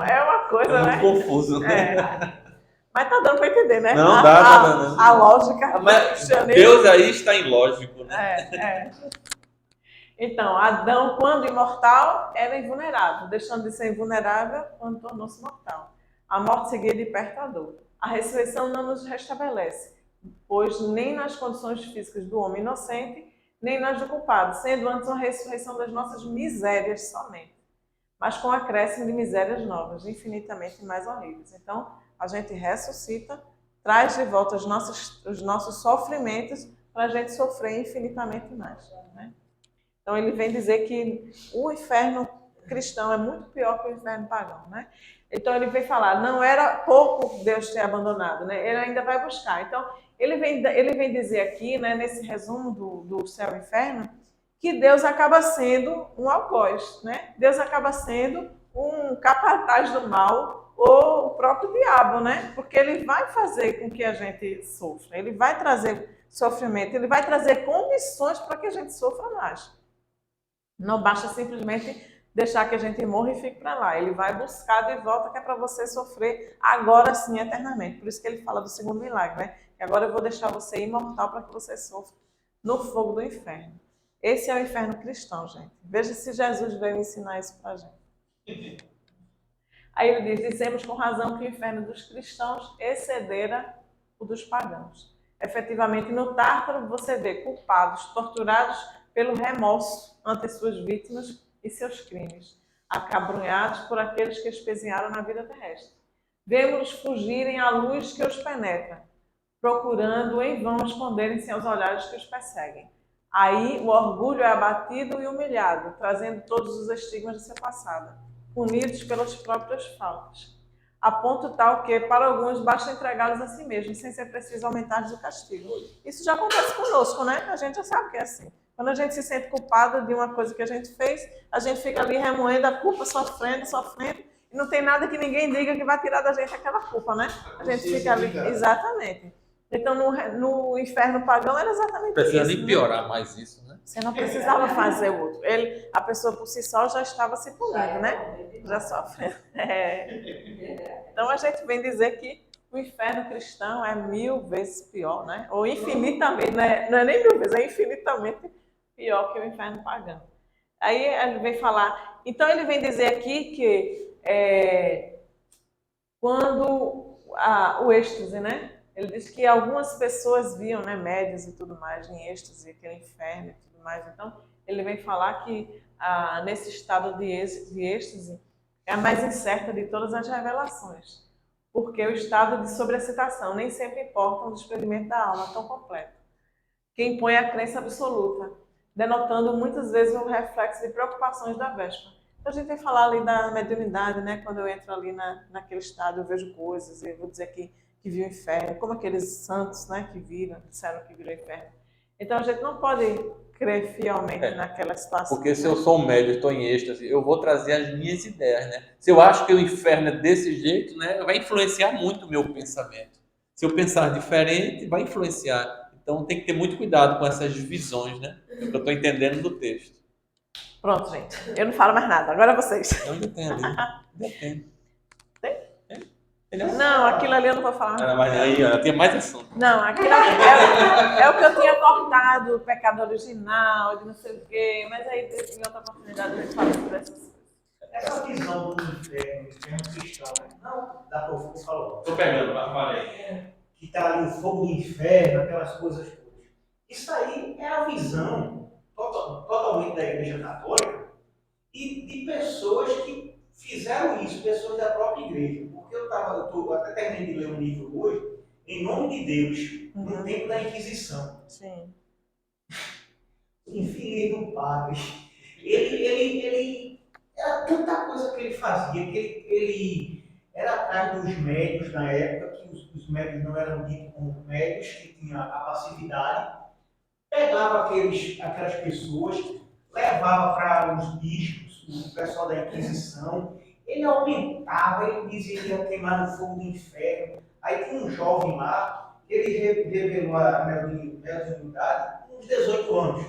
É uma coisa, É muito né? confuso, né? Mas tá dando para entender, né? Não, tá dando. A lógica do Mas cristianismo. Deus aí está ilógico, né? Então, Adão, quando imortal, era invulnerável, deixando de ser invulnerável quando tornou-se mortal. A morte seguia de perto a dor. A ressurreição não nos restabelece, pois nem nas condições físicas do homem inocente, nem nas do culpado, sendo antes uma ressurreição das nossas misérias somente, mas com acréscimo de misérias novas, infinitamente mais horríveis. Então, a gente ressuscita, traz de volta os nossos sofrimentos para a gente sofrer infinitamente mais, né? Então, ele vem dizer que o inferno cristão é muito pior que o inferno pagão, né? Então, ele vem falar, não era pouco Deus ter abandonado, né? Ele ainda vai buscar. Então, ele vem dizer aqui, né, nesse resumo do céu e inferno, que Deus acaba sendo um algoz, né? Deus acaba sendo um capataz do mal ou o próprio diabo, né? Porque ele vai fazer com que a gente sofra, ele vai trazer sofrimento, ele vai trazer condições para que a gente sofra mais. Não basta simplesmente deixar que a gente morra e fique para lá. Ele vai buscar de volta que é para você sofrer agora sim eternamente. Por isso que ele fala do segundo milagre, né? Que agora eu vou deixar você imortal para que você sofra no fogo do inferno. Esse é o inferno cristão, gente. Veja se Jesus veio ensinar isso para a gente. Aí ele diz, dissemos com razão que o inferno dos cristãos excedera o dos pagãos. Efetivamente, no Tártaro você vê culpados, torturados pelo remorso ante suas vítimas e seus crimes, acabrunhados por aqueles que espezinharam na vida terrestre. Vemos-los fugirem à luz que os penetra, procurando em vão esconderem-se aos olhares que os perseguem. Aí o orgulho é abatido e humilhado, trazendo todos os estigmas de seu passado, punidos pelas próprias faltas, a ponto tal que, para alguns, basta entregá-los a si mesmos, sem ser preciso aumentar-lhes o castigo. Isso já acontece conosco, né? A gente já sabe que é assim. Quando a gente se sente culpado de uma coisa que a gente fez, a gente fica ali remoendo a culpa, sofrendo, e não tem nada que ninguém diga que vai tirar da gente aquela culpa, né? A gente fica ali... Exatamente. Então, no inferno pagão era exatamente isso. Precisa nem piorar mais isso, né? Você não precisava fazer outro. A pessoa por si só já estava se punindo, né? Já sofrendo. Então, a gente vem dizer que o inferno cristão é 1000 vezes pior, né? Ou infinitamente, né? Não é nem 1000 vezes, é infinitamente pior que o inferno pagão. Aí ele vem falar... Então, ele vem dizer aqui que quando o êxtase, né? Ele diz que algumas pessoas viam, né, médios e tudo mais, em êxtase, aquele inferno e tudo mais. Então, ele vem falar que nesse estado de êxtase é a mais incerta de todas as revelações, porque o estado de sobreexcitação nem sempre importa o desprendimento da alma tão completo, que impõe a crença absoluta, denotando muitas vezes um reflexo de preocupações da véspera. Então, a gente vai falar ali da mediunidade, né? Quando eu entro ali naquele estado, eu vejo coisas, eu vou dizer que viu o inferno, como aqueles santos, né, que disseram que viram o inferno. Então a gente não pode crer fielmente naquela situação. Porque se eu sou um médium, estou em êxtase, eu vou trazer as minhas ideias, né? Se eu acho que o inferno é desse jeito, né, vai influenciar muito o meu pensamento. Se eu pensar diferente, vai influenciar. Então tem que ter muito cuidado com essas visões, né? É o que eu estou entendendo do texto. Pronto, gente. Eu não falo mais nada. Agora vocês. Eu ainda tenho ali. Ainda tenho. Não, aquilo ali eu não vou falar. Mas aí, ó, tem mais assunto. Não, aquilo ali é o que eu tinha cortado, o pecado original, de não sei o quê, mas aí em outra oportunidade a gente fala sobre essas coisas. Essa visão do inferno cristão, né? Não da profunda que falou. Estou pegando, falei. Que está ali o fogo do inferno, aquelas coisas todas. Isso aí é a visão totalmente da Igreja Católica e de pessoas que fizeram isso, pessoas da própria igreja. Porque eu até terminei de ler um livro hoje, Em Nome de Deus, no tempo da Inquisição. Sim. O infeliz do padre. Ele Era tanta coisa que ele fazia, que ele era atrás dos médios na época, que os médios não eram ditos como médios, que tinham a passividade, pegava aquelas pessoas, levava para os bispos, o pessoal da Inquisição, ele aumentava, ele dizia que ia queimar no fogo do inferno. Aí tinha um jovem lá, ele revelou a mediunidade com uns 18 anos.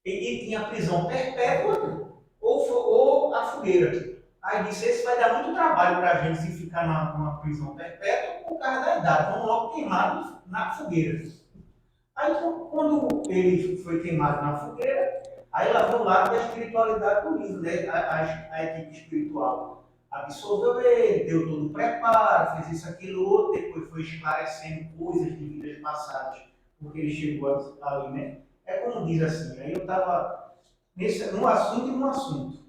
Ele tinha prisão perpétua ou a fogueira. Aí disse, esse vai dar muito trabalho para a gente se ficar numa prisão perpétua por causa da idade. Vamos logo queimar na fogueira. Aí quando ele foi queimado na fogueira, aí lá vem o lado da espiritualidade do livro, né? A equipe espiritual absorveu ele, deu todo o preparo, fez isso, aquilo, outro, depois foi esclarecendo coisas de vidas passadas, porque ele chegou ali, né? É como diz assim, aí eu estava num assunto e num assunto.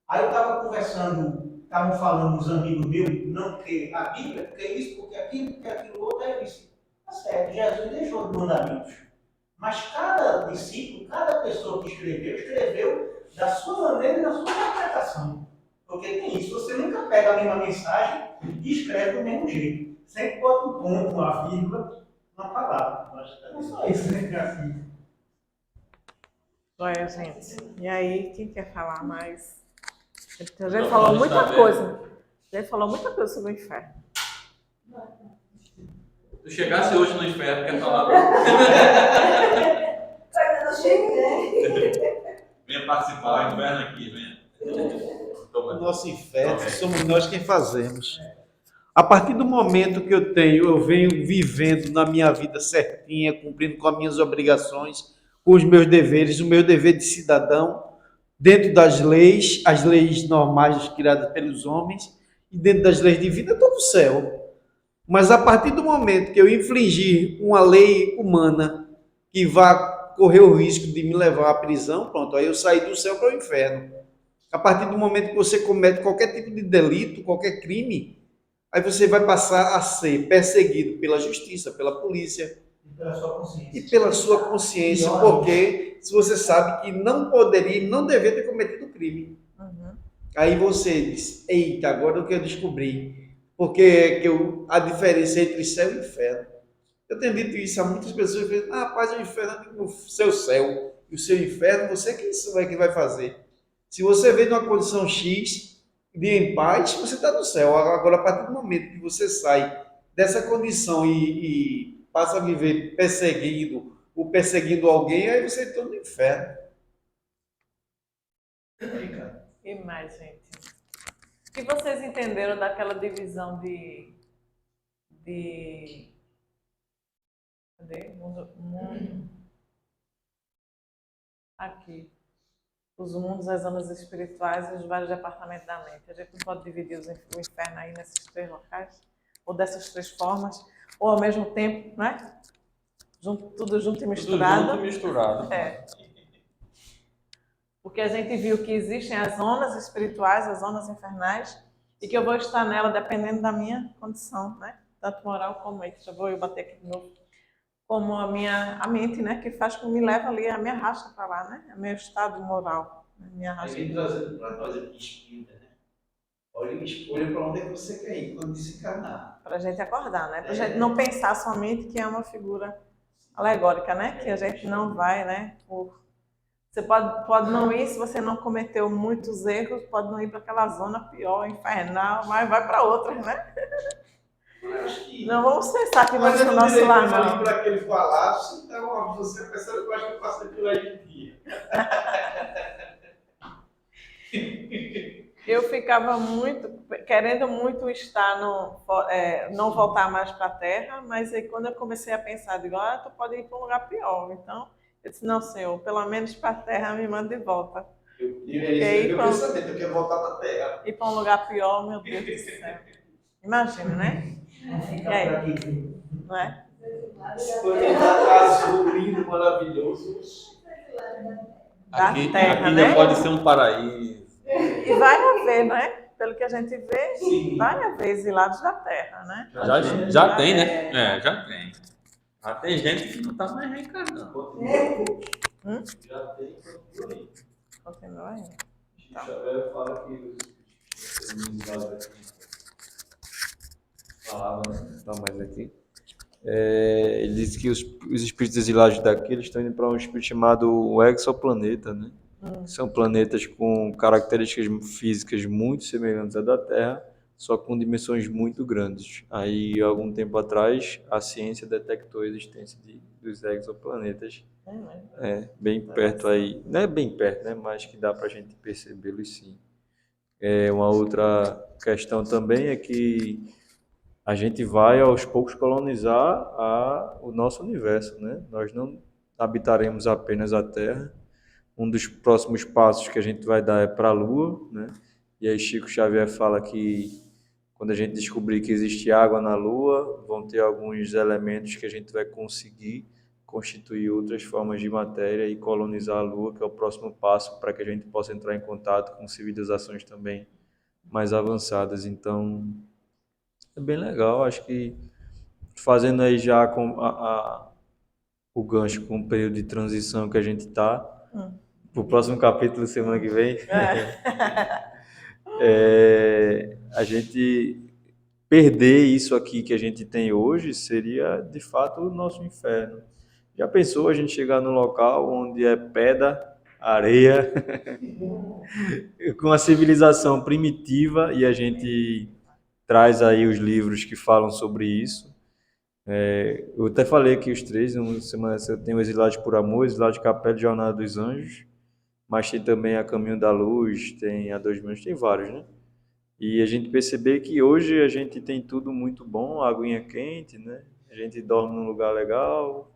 Aí eu estava conversando, estavam falando uns amigos meus, não porque a Bíblia, porque isso, porque aquilo outro, aí eu disse, tá certo, Jesus deixou os mandamentos. Mas cada discípulo, cada pessoa que escreveu da sua maneira e da sua interpretação. Porque tem isso, você nunca pega a mesma mensagem e escreve do mesmo jeito. Sempre bota um ponto, uma vírgula, uma palavra. Não é só isso, né? Assim. Olha, gente. E aí, quem quer falar mais? A gente falou muita coisa. A gente falou muita coisa sobre o inferno. Se eu chegasse hoje no inferno, quer falar? Ainda não cheguei. Venha participar, o inferno aqui, venha. O nosso inferno somos nós quem fazemos. A partir do momento que eu venho vivendo na minha vida certinha, cumprindo com as minhas obrigações, com os meus deveres, o meu dever de cidadão, dentro das leis, as leis normais criadas pelos homens, e dentro das leis divinas, eu estou no céu. Mas a partir do momento que eu infringir uma lei humana que vá correr o risco de me levar à prisão, pronto, aí eu saí do céu para o inferno. A partir do momento que você comete qualquer tipo de delito, qualquer crime, aí você vai passar a ser perseguido pela justiça, pela polícia. E pela sua consciência. E pela sua consciência, porque se você sabe que não poderia, não deveria ter cometido o crime. Uhum. Aí você diz, eita, agora o que eu descobri. Porque a diferença entre céu e inferno. Eu tenho dito isso a muitas pessoas, que dizem, rapaz, o inferno é o seu céu. E o seu inferno, você que vai fazer. Se você vem numa condição X, de em paz, você está no céu. Agora, a partir do momento que você sai dessa condição e passa a viver perseguindo ou perseguindo alguém, aí você entra no inferno. E mais, gente? O que vocês entenderam daquela divisão cadê? Mundo. Aqui. Os mundos, as zonas espirituais e os vários departamentos da mente. A gente não pode dividir o inferno aí nesses 3 locais, ou dessas 3 formas, ou ao mesmo tempo, né? Tudo junto e misturado. Tudo junto e misturado. É. Porque a gente viu que existem as zonas espirituais, as zonas infernais, e que eu vou estar nela dependendo da minha condição, né? Tanto moral como ética. Vou eu bater aqui de novo. Como a mente, né, que faz com que me leva ali, me arrasta para lá, né? É meu estado moral, me arrasta. Aí trazendo para nós aqui espírita, né? Olha e escolha para onde é que você quer ir quando desencarnar. Para a gente acordar, né? Para a gente não pensar somente que é uma figura alegórica, né? Que a gente não vai, né? Você pode não ir, se você não cometeu muitos erros, pode não ir para aquela zona pior, infernal, mas vai para outras, né? Não vamos pensar que vai ser o nosso lar, não. Para que ele falasse, então você percebe que eu acho que eu passei por aí um dia. Eu ficava querendo muito estar não voltar mais para a Terra, mas aí quando eu comecei a pensar, digo, tu pode ir para um lugar pior. Então, eu disse, não, Senhor, pelo menos para a Terra me manda de volta. Eu pensamento, eu quero voltar para a Terra. Ir para um lugar pior, meu Deus do céu. Imagina, né? E aí? Não é? Azul, lindo, maravilhoso. Aqui Terra, já né? pode ser um paraíso. E vai haver, né? Pelo que a gente vê, Sim. vai haver exilados da Terra, né? Já tem, né? Já tem. Já tem gente que não está mais reencarnando. Já tem, continua aí. Continua aí. Chico Xavier fala que os espíritos falava, né? Tá mais aqui. Ele diz que os espíritos exilados daqui eles estão indo para um espírito chamado exoplaneta, né? São planetas com características físicas muito semelhantes à da Terra, só com dimensões muito grandes. Aí, algum tempo atrás, a ciência detectou a existência dos exoplanetas bem perto aí. Não é bem perto, né? Mas que dá para a gente percebê-los sim. Uma outra questão também é que a gente vai aos poucos colonizar o nosso universo, né? Nós não habitaremos apenas a Terra. Um dos próximos passos que a gente vai dar é para a Lua, né? E aí Chico Xavier fala que quando a gente descobrir que existe água na Lua, vão ter alguns elementos que a gente vai conseguir constituir outras formas de matéria e colonizar a Lua, que é o próximo passo para que a gente possa entrar em contato com civilizações também mais avançadas. Então, é bem legal, acho que fazendo aí já com o gancho com o período de transição que a gente está, para o próximo capítulo semana que vem, a gente perder isso aqui que a gente tem hoje seria de fato o nosso inferno. Já pensou a gente chegar num local onde é pedra, areia, com a civilização primitiva e a gente traz aí os livros que falam sobre isso. Eu até falei que os três, uma semana tem o Exilados por Amor, Exilados de Capela e Jornada dos Anjos, mas tem também a Caminho da Luz, tem a 2000, tem vários, né? E a gente perceber que hoje a gente tem tudo muito bom, aguinha quente, né? A gente dorme num lugar legal,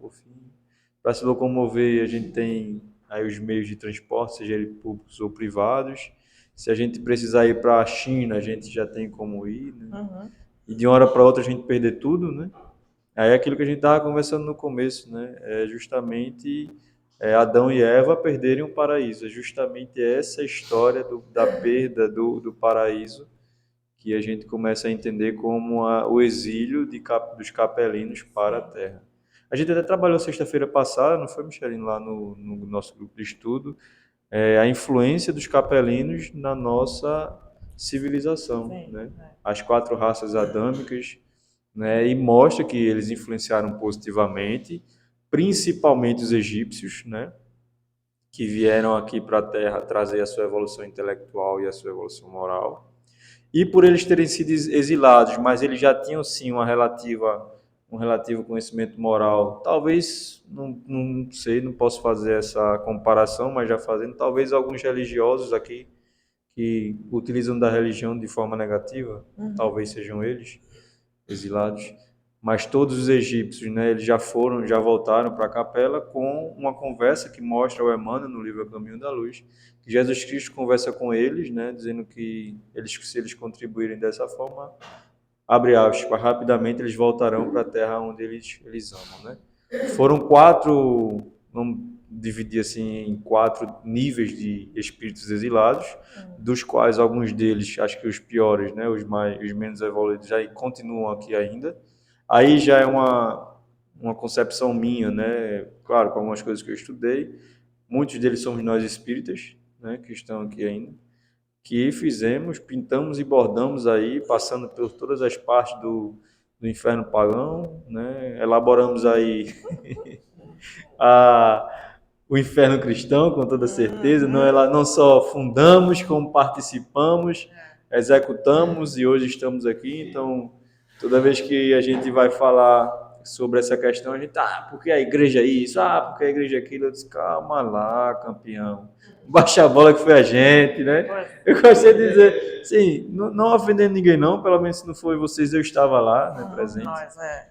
para se locomover a gente tem aí os meios de transporte, seja eles públicos ou privados. Se a gente precisar ir para a China, a gente já tem como ir, né? E de uma hora para outra a gente perder tudo, né? Aí é aquilo que a gente estava conversando no começo, né? É justamente Adão e Eva perderem o paraíso. É justamente essa história da perda do paraíso que a gente começa a entender como o exílio dos capelinos para a Terra. A gente até trabalhou sexta-feira passada, não foi, Michelino, lá no nosso grupo de estudo, a influência dos capelinos na nossa civilização, né? As 4 raças adâmicas, né? E mostra que eles influenciaram positivamente, principalmente os egípcios, né? Que vieram aqui para a Terra trazer a sua evolução intelectual e a sua evolução moral. E por eles terem sido exilados, mas eles já tinham sim um relativo conhecimento moral. Talvez, não sei, não posso fazer essa comparação, mas já fazendo, talvez alguns religiosos aqui que utilizam da religião de forma negativa, talvez sejam eles exilados. Mas todos os egípcios, né, eles já voltaram para a capela com uma conversa que mostra o Emmanuel no livro A Caminho da Luz, que Jesus Cristo conversa com eles, né, dizendo que se eles contribuírem dessa forma, abre aspas, rapidamente eles voltarão para a terra onde eles amam, né? Foram 4, vamos dividir assim em 4 níveis de espíritos exilados, dos quais alguns deles, acho que os piores, né, os menos evoluídos, já continuam aqui ainda. Aí já é uma concepção minha, né? Claro, com algumas coisas que eu estudei. Muitos deles somos nós espíritas, né? Que estão aqui ainda. Que pintamos e bordamos aí, passando por todas as partes do inferno pagão, né? Elaboramos aí o inferno cristão, com toda certeza. Não só fundamos, como participamos, executamos e hoje estamos aqui. Então, toda vez que a gente vai falar sobre essa questão, a gente, porque a igreja é isso, porque a igreja é aquilo. Eu disse, calma lá, campeão. Baixa a bola que foi a gente, né? Eu gostei de dizer, sim, não ofendendo ninguém não, pelo menos se não foi vocês, eu estava lá, né, presente.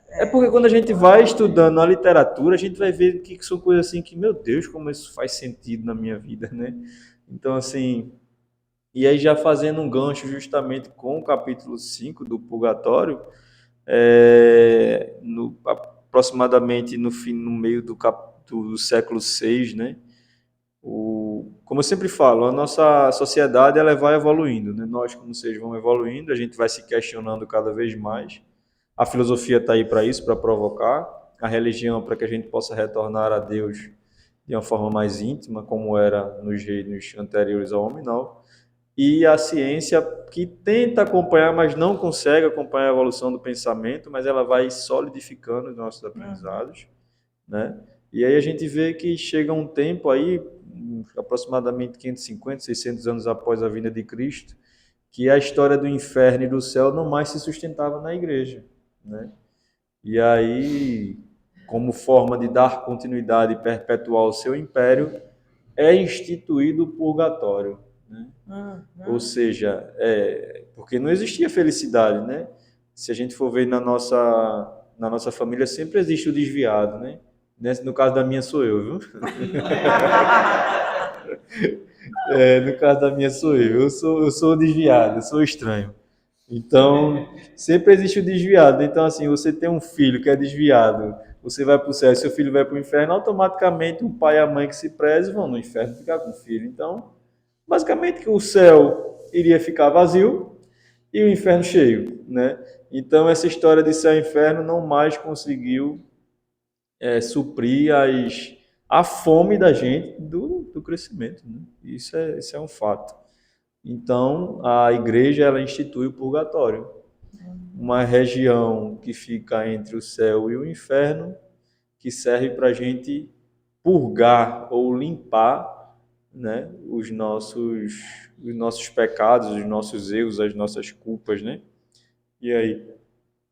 É porque quando a gente vai estudando a literatura, a gente vai ver que são coisas assim que, meu Deus, como isso faz sentido na minha vida, né? Então, assim, e aí já fazendo um gancho justamente com o capítulo 5 do Purgatório, aproximadamente no meio do século VI, né? Como eu sempre falo, a nossa sociedade ela vai evoluindo, né? Nós, como seres, vamos evoluindo, a gente vai se questionando cada vez mais. A filosofia está aí para isso, para provocar. A religião, para que a gente possa retornar a Deus de uma forma mais íntima, como era nos reinos anteriores ao Hominal, e a ciência que tenta acompanhar, mas não consegue acompanhar a evolução do pensamento, mas ela vai solidificando os nossos aprendizados, né? E aí a gente vê que chega um tempo aí, aproximadamente 550, 600 anos após a vinda de Cristo, que a história do inferno e do céu não mais se sustentava na igreja, né? E aí, como forma de dar continuidade e perpetuar o seu império, é instituído o purgatório, né? Ou seja, porque não existia felicidade, né? Se a gente for ver na nossa família, sempre existe o desviado, né? No caso da minha sou eu, viu? No caso da minha sou eu. Eu sou o desviado, eu sou o estranho. Então, sempre existe o desviado. Então, assim, você tem um filho que é desviado, você vai para o céu e seu filho vai para o inferno, automaticamente o pai e a mãe que se prezem vão no inferno ficar com o filho. Então, basicamente, o céu iria ficar vazio e o inferno cheio, né? Então, essa história de céu e inferno não mais conseguiu suprir a fome da gente do crescimento, né? Isso é um fato. Então, a igreja ela institui o purgatório, uma região que fica entre o céu e o inferno, que serve para a gente purgar ou limpar, né, os nossos pecados, os nossos erros, as nossas culpas, né? E aí?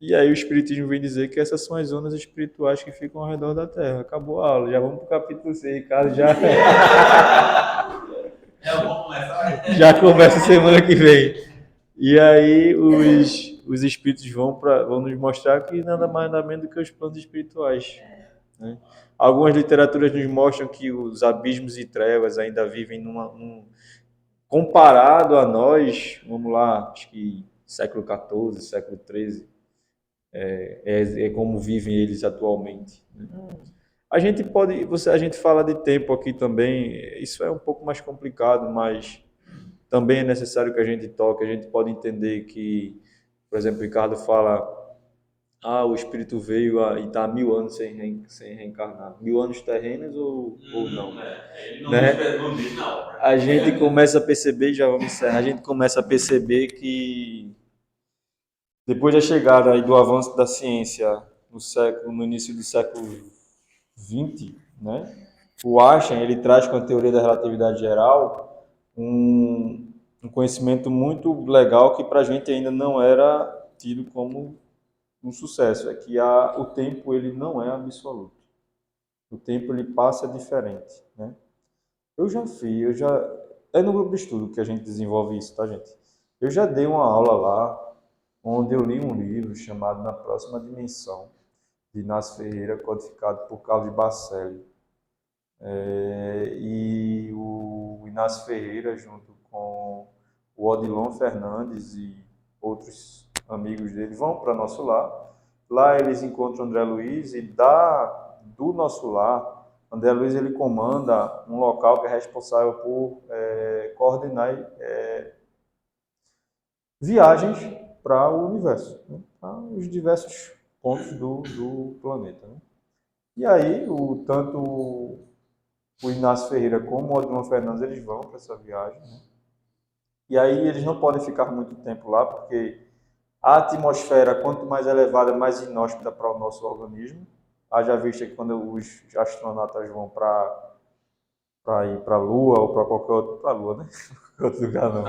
E aí o Espiritismo vem dizer que essas são as zonas espirituais que ficam ao redor da Terra. Acabou a aula, já vamos para o capítulo 6, Ricardo, já... Vamos começar? Já começa semana que vem. E aí os espíritos vão nos mostrar que nada mais nada menos do que os planos espirituais, né? Algumas literaturas nos mostram que os abismos e trevas ainda vivem comparado a nós, vamos lá, acho que século XIV, século XIII, é como vivem eles atualmente, né? A gente fala de tempo aqui também, isso é um pouco mais complicado, mas também é necessário que a gente toque, a gente pode entender que, por exemplo, o Ricardo fala, o espírito veio e está há 1000 anos sem reencarnar. 1000 anos terrenos ou não? Ele não Né? não diz não. A gente começa a perceber, já vamos encerrar, a gente começa a perceber que depois da chegada aí do avanço da ciência no início do século XX, né? O Einstein, ele traz com a teoria da relatividade geral um conhecimento muito legal que para a gente ainda não era tido como um sucesso, é que o tempo ele não é absoluto. O tempo ele passa diferente, né? É no grupo de estudo que a gente desenvolve isso, tá, gente? Eu já dei uma aula lá, onde eu li um livro chamado Na Próxima Dimensão, de Inácio Ferreira, codificado por Carlos Bacelli. E o Inácio Ferreira, junto com o Odilon Fernandes e outros amigos dele, vão para nosso lar. Lá eles encontram André Luiz e do nosso lar, André Luiz ele comanda um local que é responsável por coordenar viagens para o universo, né? Para os diversos pontos do planeta, né? E aí, tanto o Inácio Ferreira como o Odilon Fernandes, eles vão para essa viagem, né? E aí eles não podem ficar muito tempo lá, porque a atmosfera, quanto mais elevada, mais inóspita para o nosso organismo. Haja vista que quando os astronautas vão ir para a Lua ou para qualquer outro... Para a Lua, né? Outro lugar não.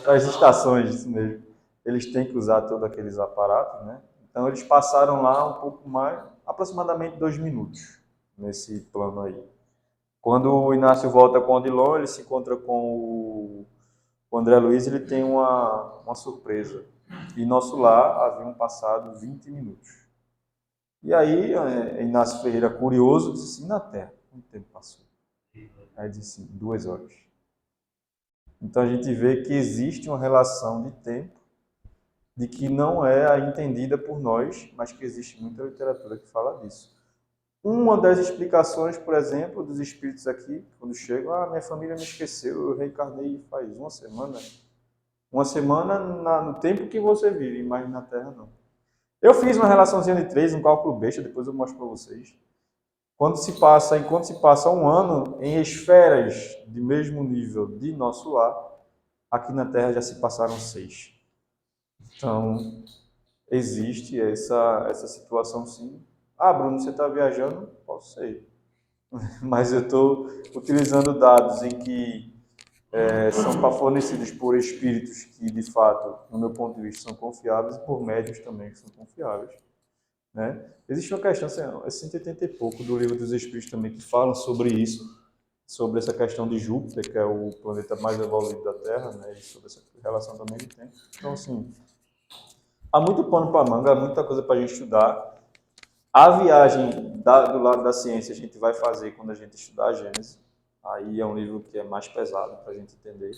Para as estações, isso mesmo. Eles têm que usar todos aqueles aparatos, né? Então eles passaram lá um pouco mais, aproximadamente 2 minutos, nesse plano aí. Quando o Inácio volta com o Odilon, ele se encontra com o André Luiz, ele tem uma surpresa. E nosso lar haviam passado 20 minutos. E aí, Inácio Ferreira, curioso, disse assim, na Terra, quanto tempo passou? Aí disse, 2 horas. Então a gente vê que existe uma relação de tempo, de que não é entendida por nós, mas que existe muita literatura que fala disso. Uma das explicações, por exemplo, dos espíritos aqui, quando chegam, minha família me esqueceu, eu reencarnei faz 1 semana. 1 semana no tempo que você vive, mas na Terra não. Eu fiz uma relaçãozinha de 3, um cálculo besta, depois eu mostro para vocês. Enquanto se passa um ano em esferas de mesmo nível de nosso lar, aqui na Terra já se passaram 6. Então, existe essa situação sim. Ah, Bruno, você está viajando? Posso ser. Mas eu estou utilizando dados em que são fornecidos por espíritos que, de fato, no meu ponto de vista, são confiáveis e por médios também que são confiáveis. Né? Existe uma questão, é 180 e pouco do Livro dos Espíritos também, que falam sobre isso, sobre essa questão de Júpiter, que é o planeta mais evoluído da Terra, né? E sobre essa relação também do tempo. Então, assim, há muito pano para manga, há muita coisa para a gente estudar. A viagem do lado da ciência a gente vai fazer quando a gente estudar a Gênesis. Aí é um livro que é mais pesado para a gente entender.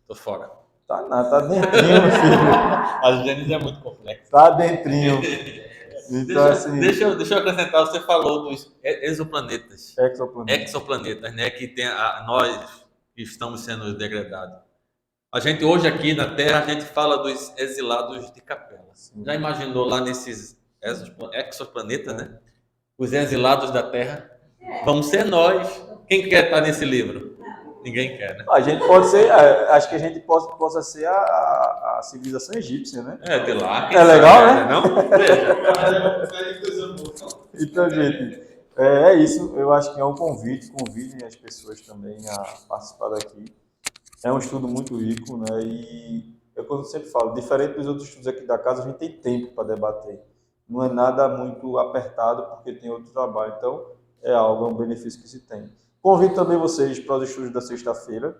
Tô fora. Tá nada, tá dentrinho, filho. A Gênesis é muito complexa. Tá dentrinho. Então, assim, Deixa eu acrescentar, você falou dos exoplanetas. exoplaneta. Exoplanetas, né? Que tem nós que estamos sendo degradados. A gente hoje aqui na Terra, a gente fala dos exilados de Capela. Sim. Já imaginou lá nesses exoplanetas, né? Os exilados da Terra? Vamos ser nós. Quem quer estar nesse livro? Ninguém quer, né? A gente pode ser, acho que a gente possa ser a civilização egípcia, né? É, de lá. É legal, sabe, né? Não? Veja. Então, gente, é isso. Eu acho que é um convite. Convidem as pessoas também a participar daqui. É um estudo muito rico, né? E eu, como sempre falo, diferente dos outros estudos aqui da casa, a gente tem tempo para debater. Não é nada muito apertado, porque tem outro trabalho. Então, é um benefício que se tem. Convido também vocês para os estudos da sexta-feira,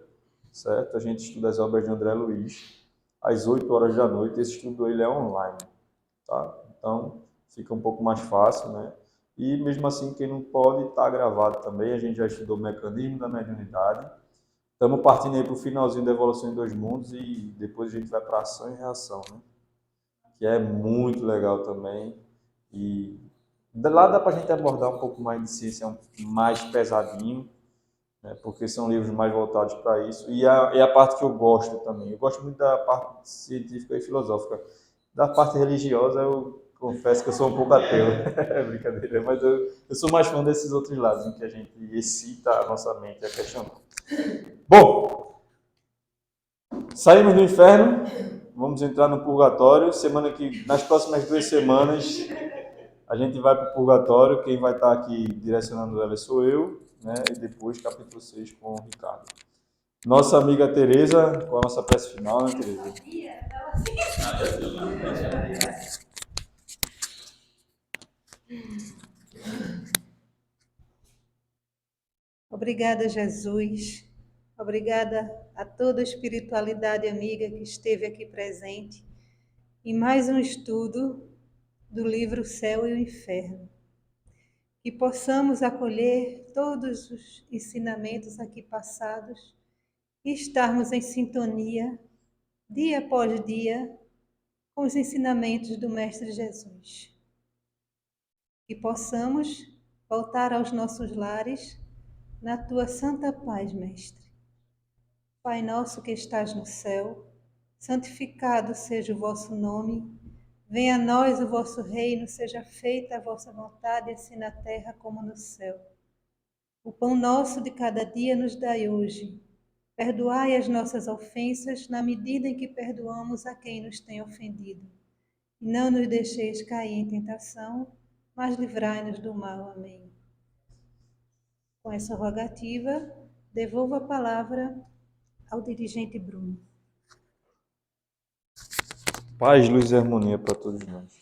certo? A gente estuda as obras de André Luiz, às 8 horas da noite. Esse estudo ele é online, tá? Então, fica um pouco mais fácil, né? E mesmo assim, quem não pode, está gravado também. A gente já estudou o mecanismo da mediunidade. Estamos partindo aí para o finalzinho da Evolução em Dois Mundos e depois a gente vai para Ação e Reação, né? Que é muito legal também. E lá dá para a gente abordar um pouco mais de ciência, mais pesadinho, né? Porque são livros mais voltados para isso. E a parte que eu gosto também. Eu gosto muito da parte científica e filosófica. Da parte religiosa, eu confesso que eu sou um pouco ateu. É brincadeira, mas eu sou mais fã desses outros lados, em que a gente excita a nossa mente a questionar. Bom, saímos do inferno, vamos entrar no purgatório. Nas próximas 2 semanas, a gente vai para o purgatório. Quem vai estar aqui direcionando ela sou eu, né? E depois capítulo 6 com o Ricardo. Nossa amiga Tereza, com a nossa prece final, né, Tereza? Obrigada, Jesus. Obrigada a toda a espiritualidade amiga que esteve aqui presente em mais um estudo do livro Céu e o Inferno. Que possamos acolher todos os ensinamentos aqui passados e estarmos em sintonia, dia após dia, com os ensinamentos do Mestre Jesus. Que possamos voltar aos nossos lares na tua santa paz, Mestre. Pai nosso que estás no céu, santificado seja o vosso nome. Venha a nós o vosso reino, seja feita a vossa vontade, assim na terra como no céu. O pão nosso de cada dia nos dai hoje. Perdoai as nossas ofensas, na medida em que perdoamos a quem nos tem ofendido. E não nos deixeis cair em tentação, mas livrai-nos do mal. Amém. Com essa rogativa, devolvo a palavra ao dirigente Bruno. Paz, luz e harmonia para todos nós.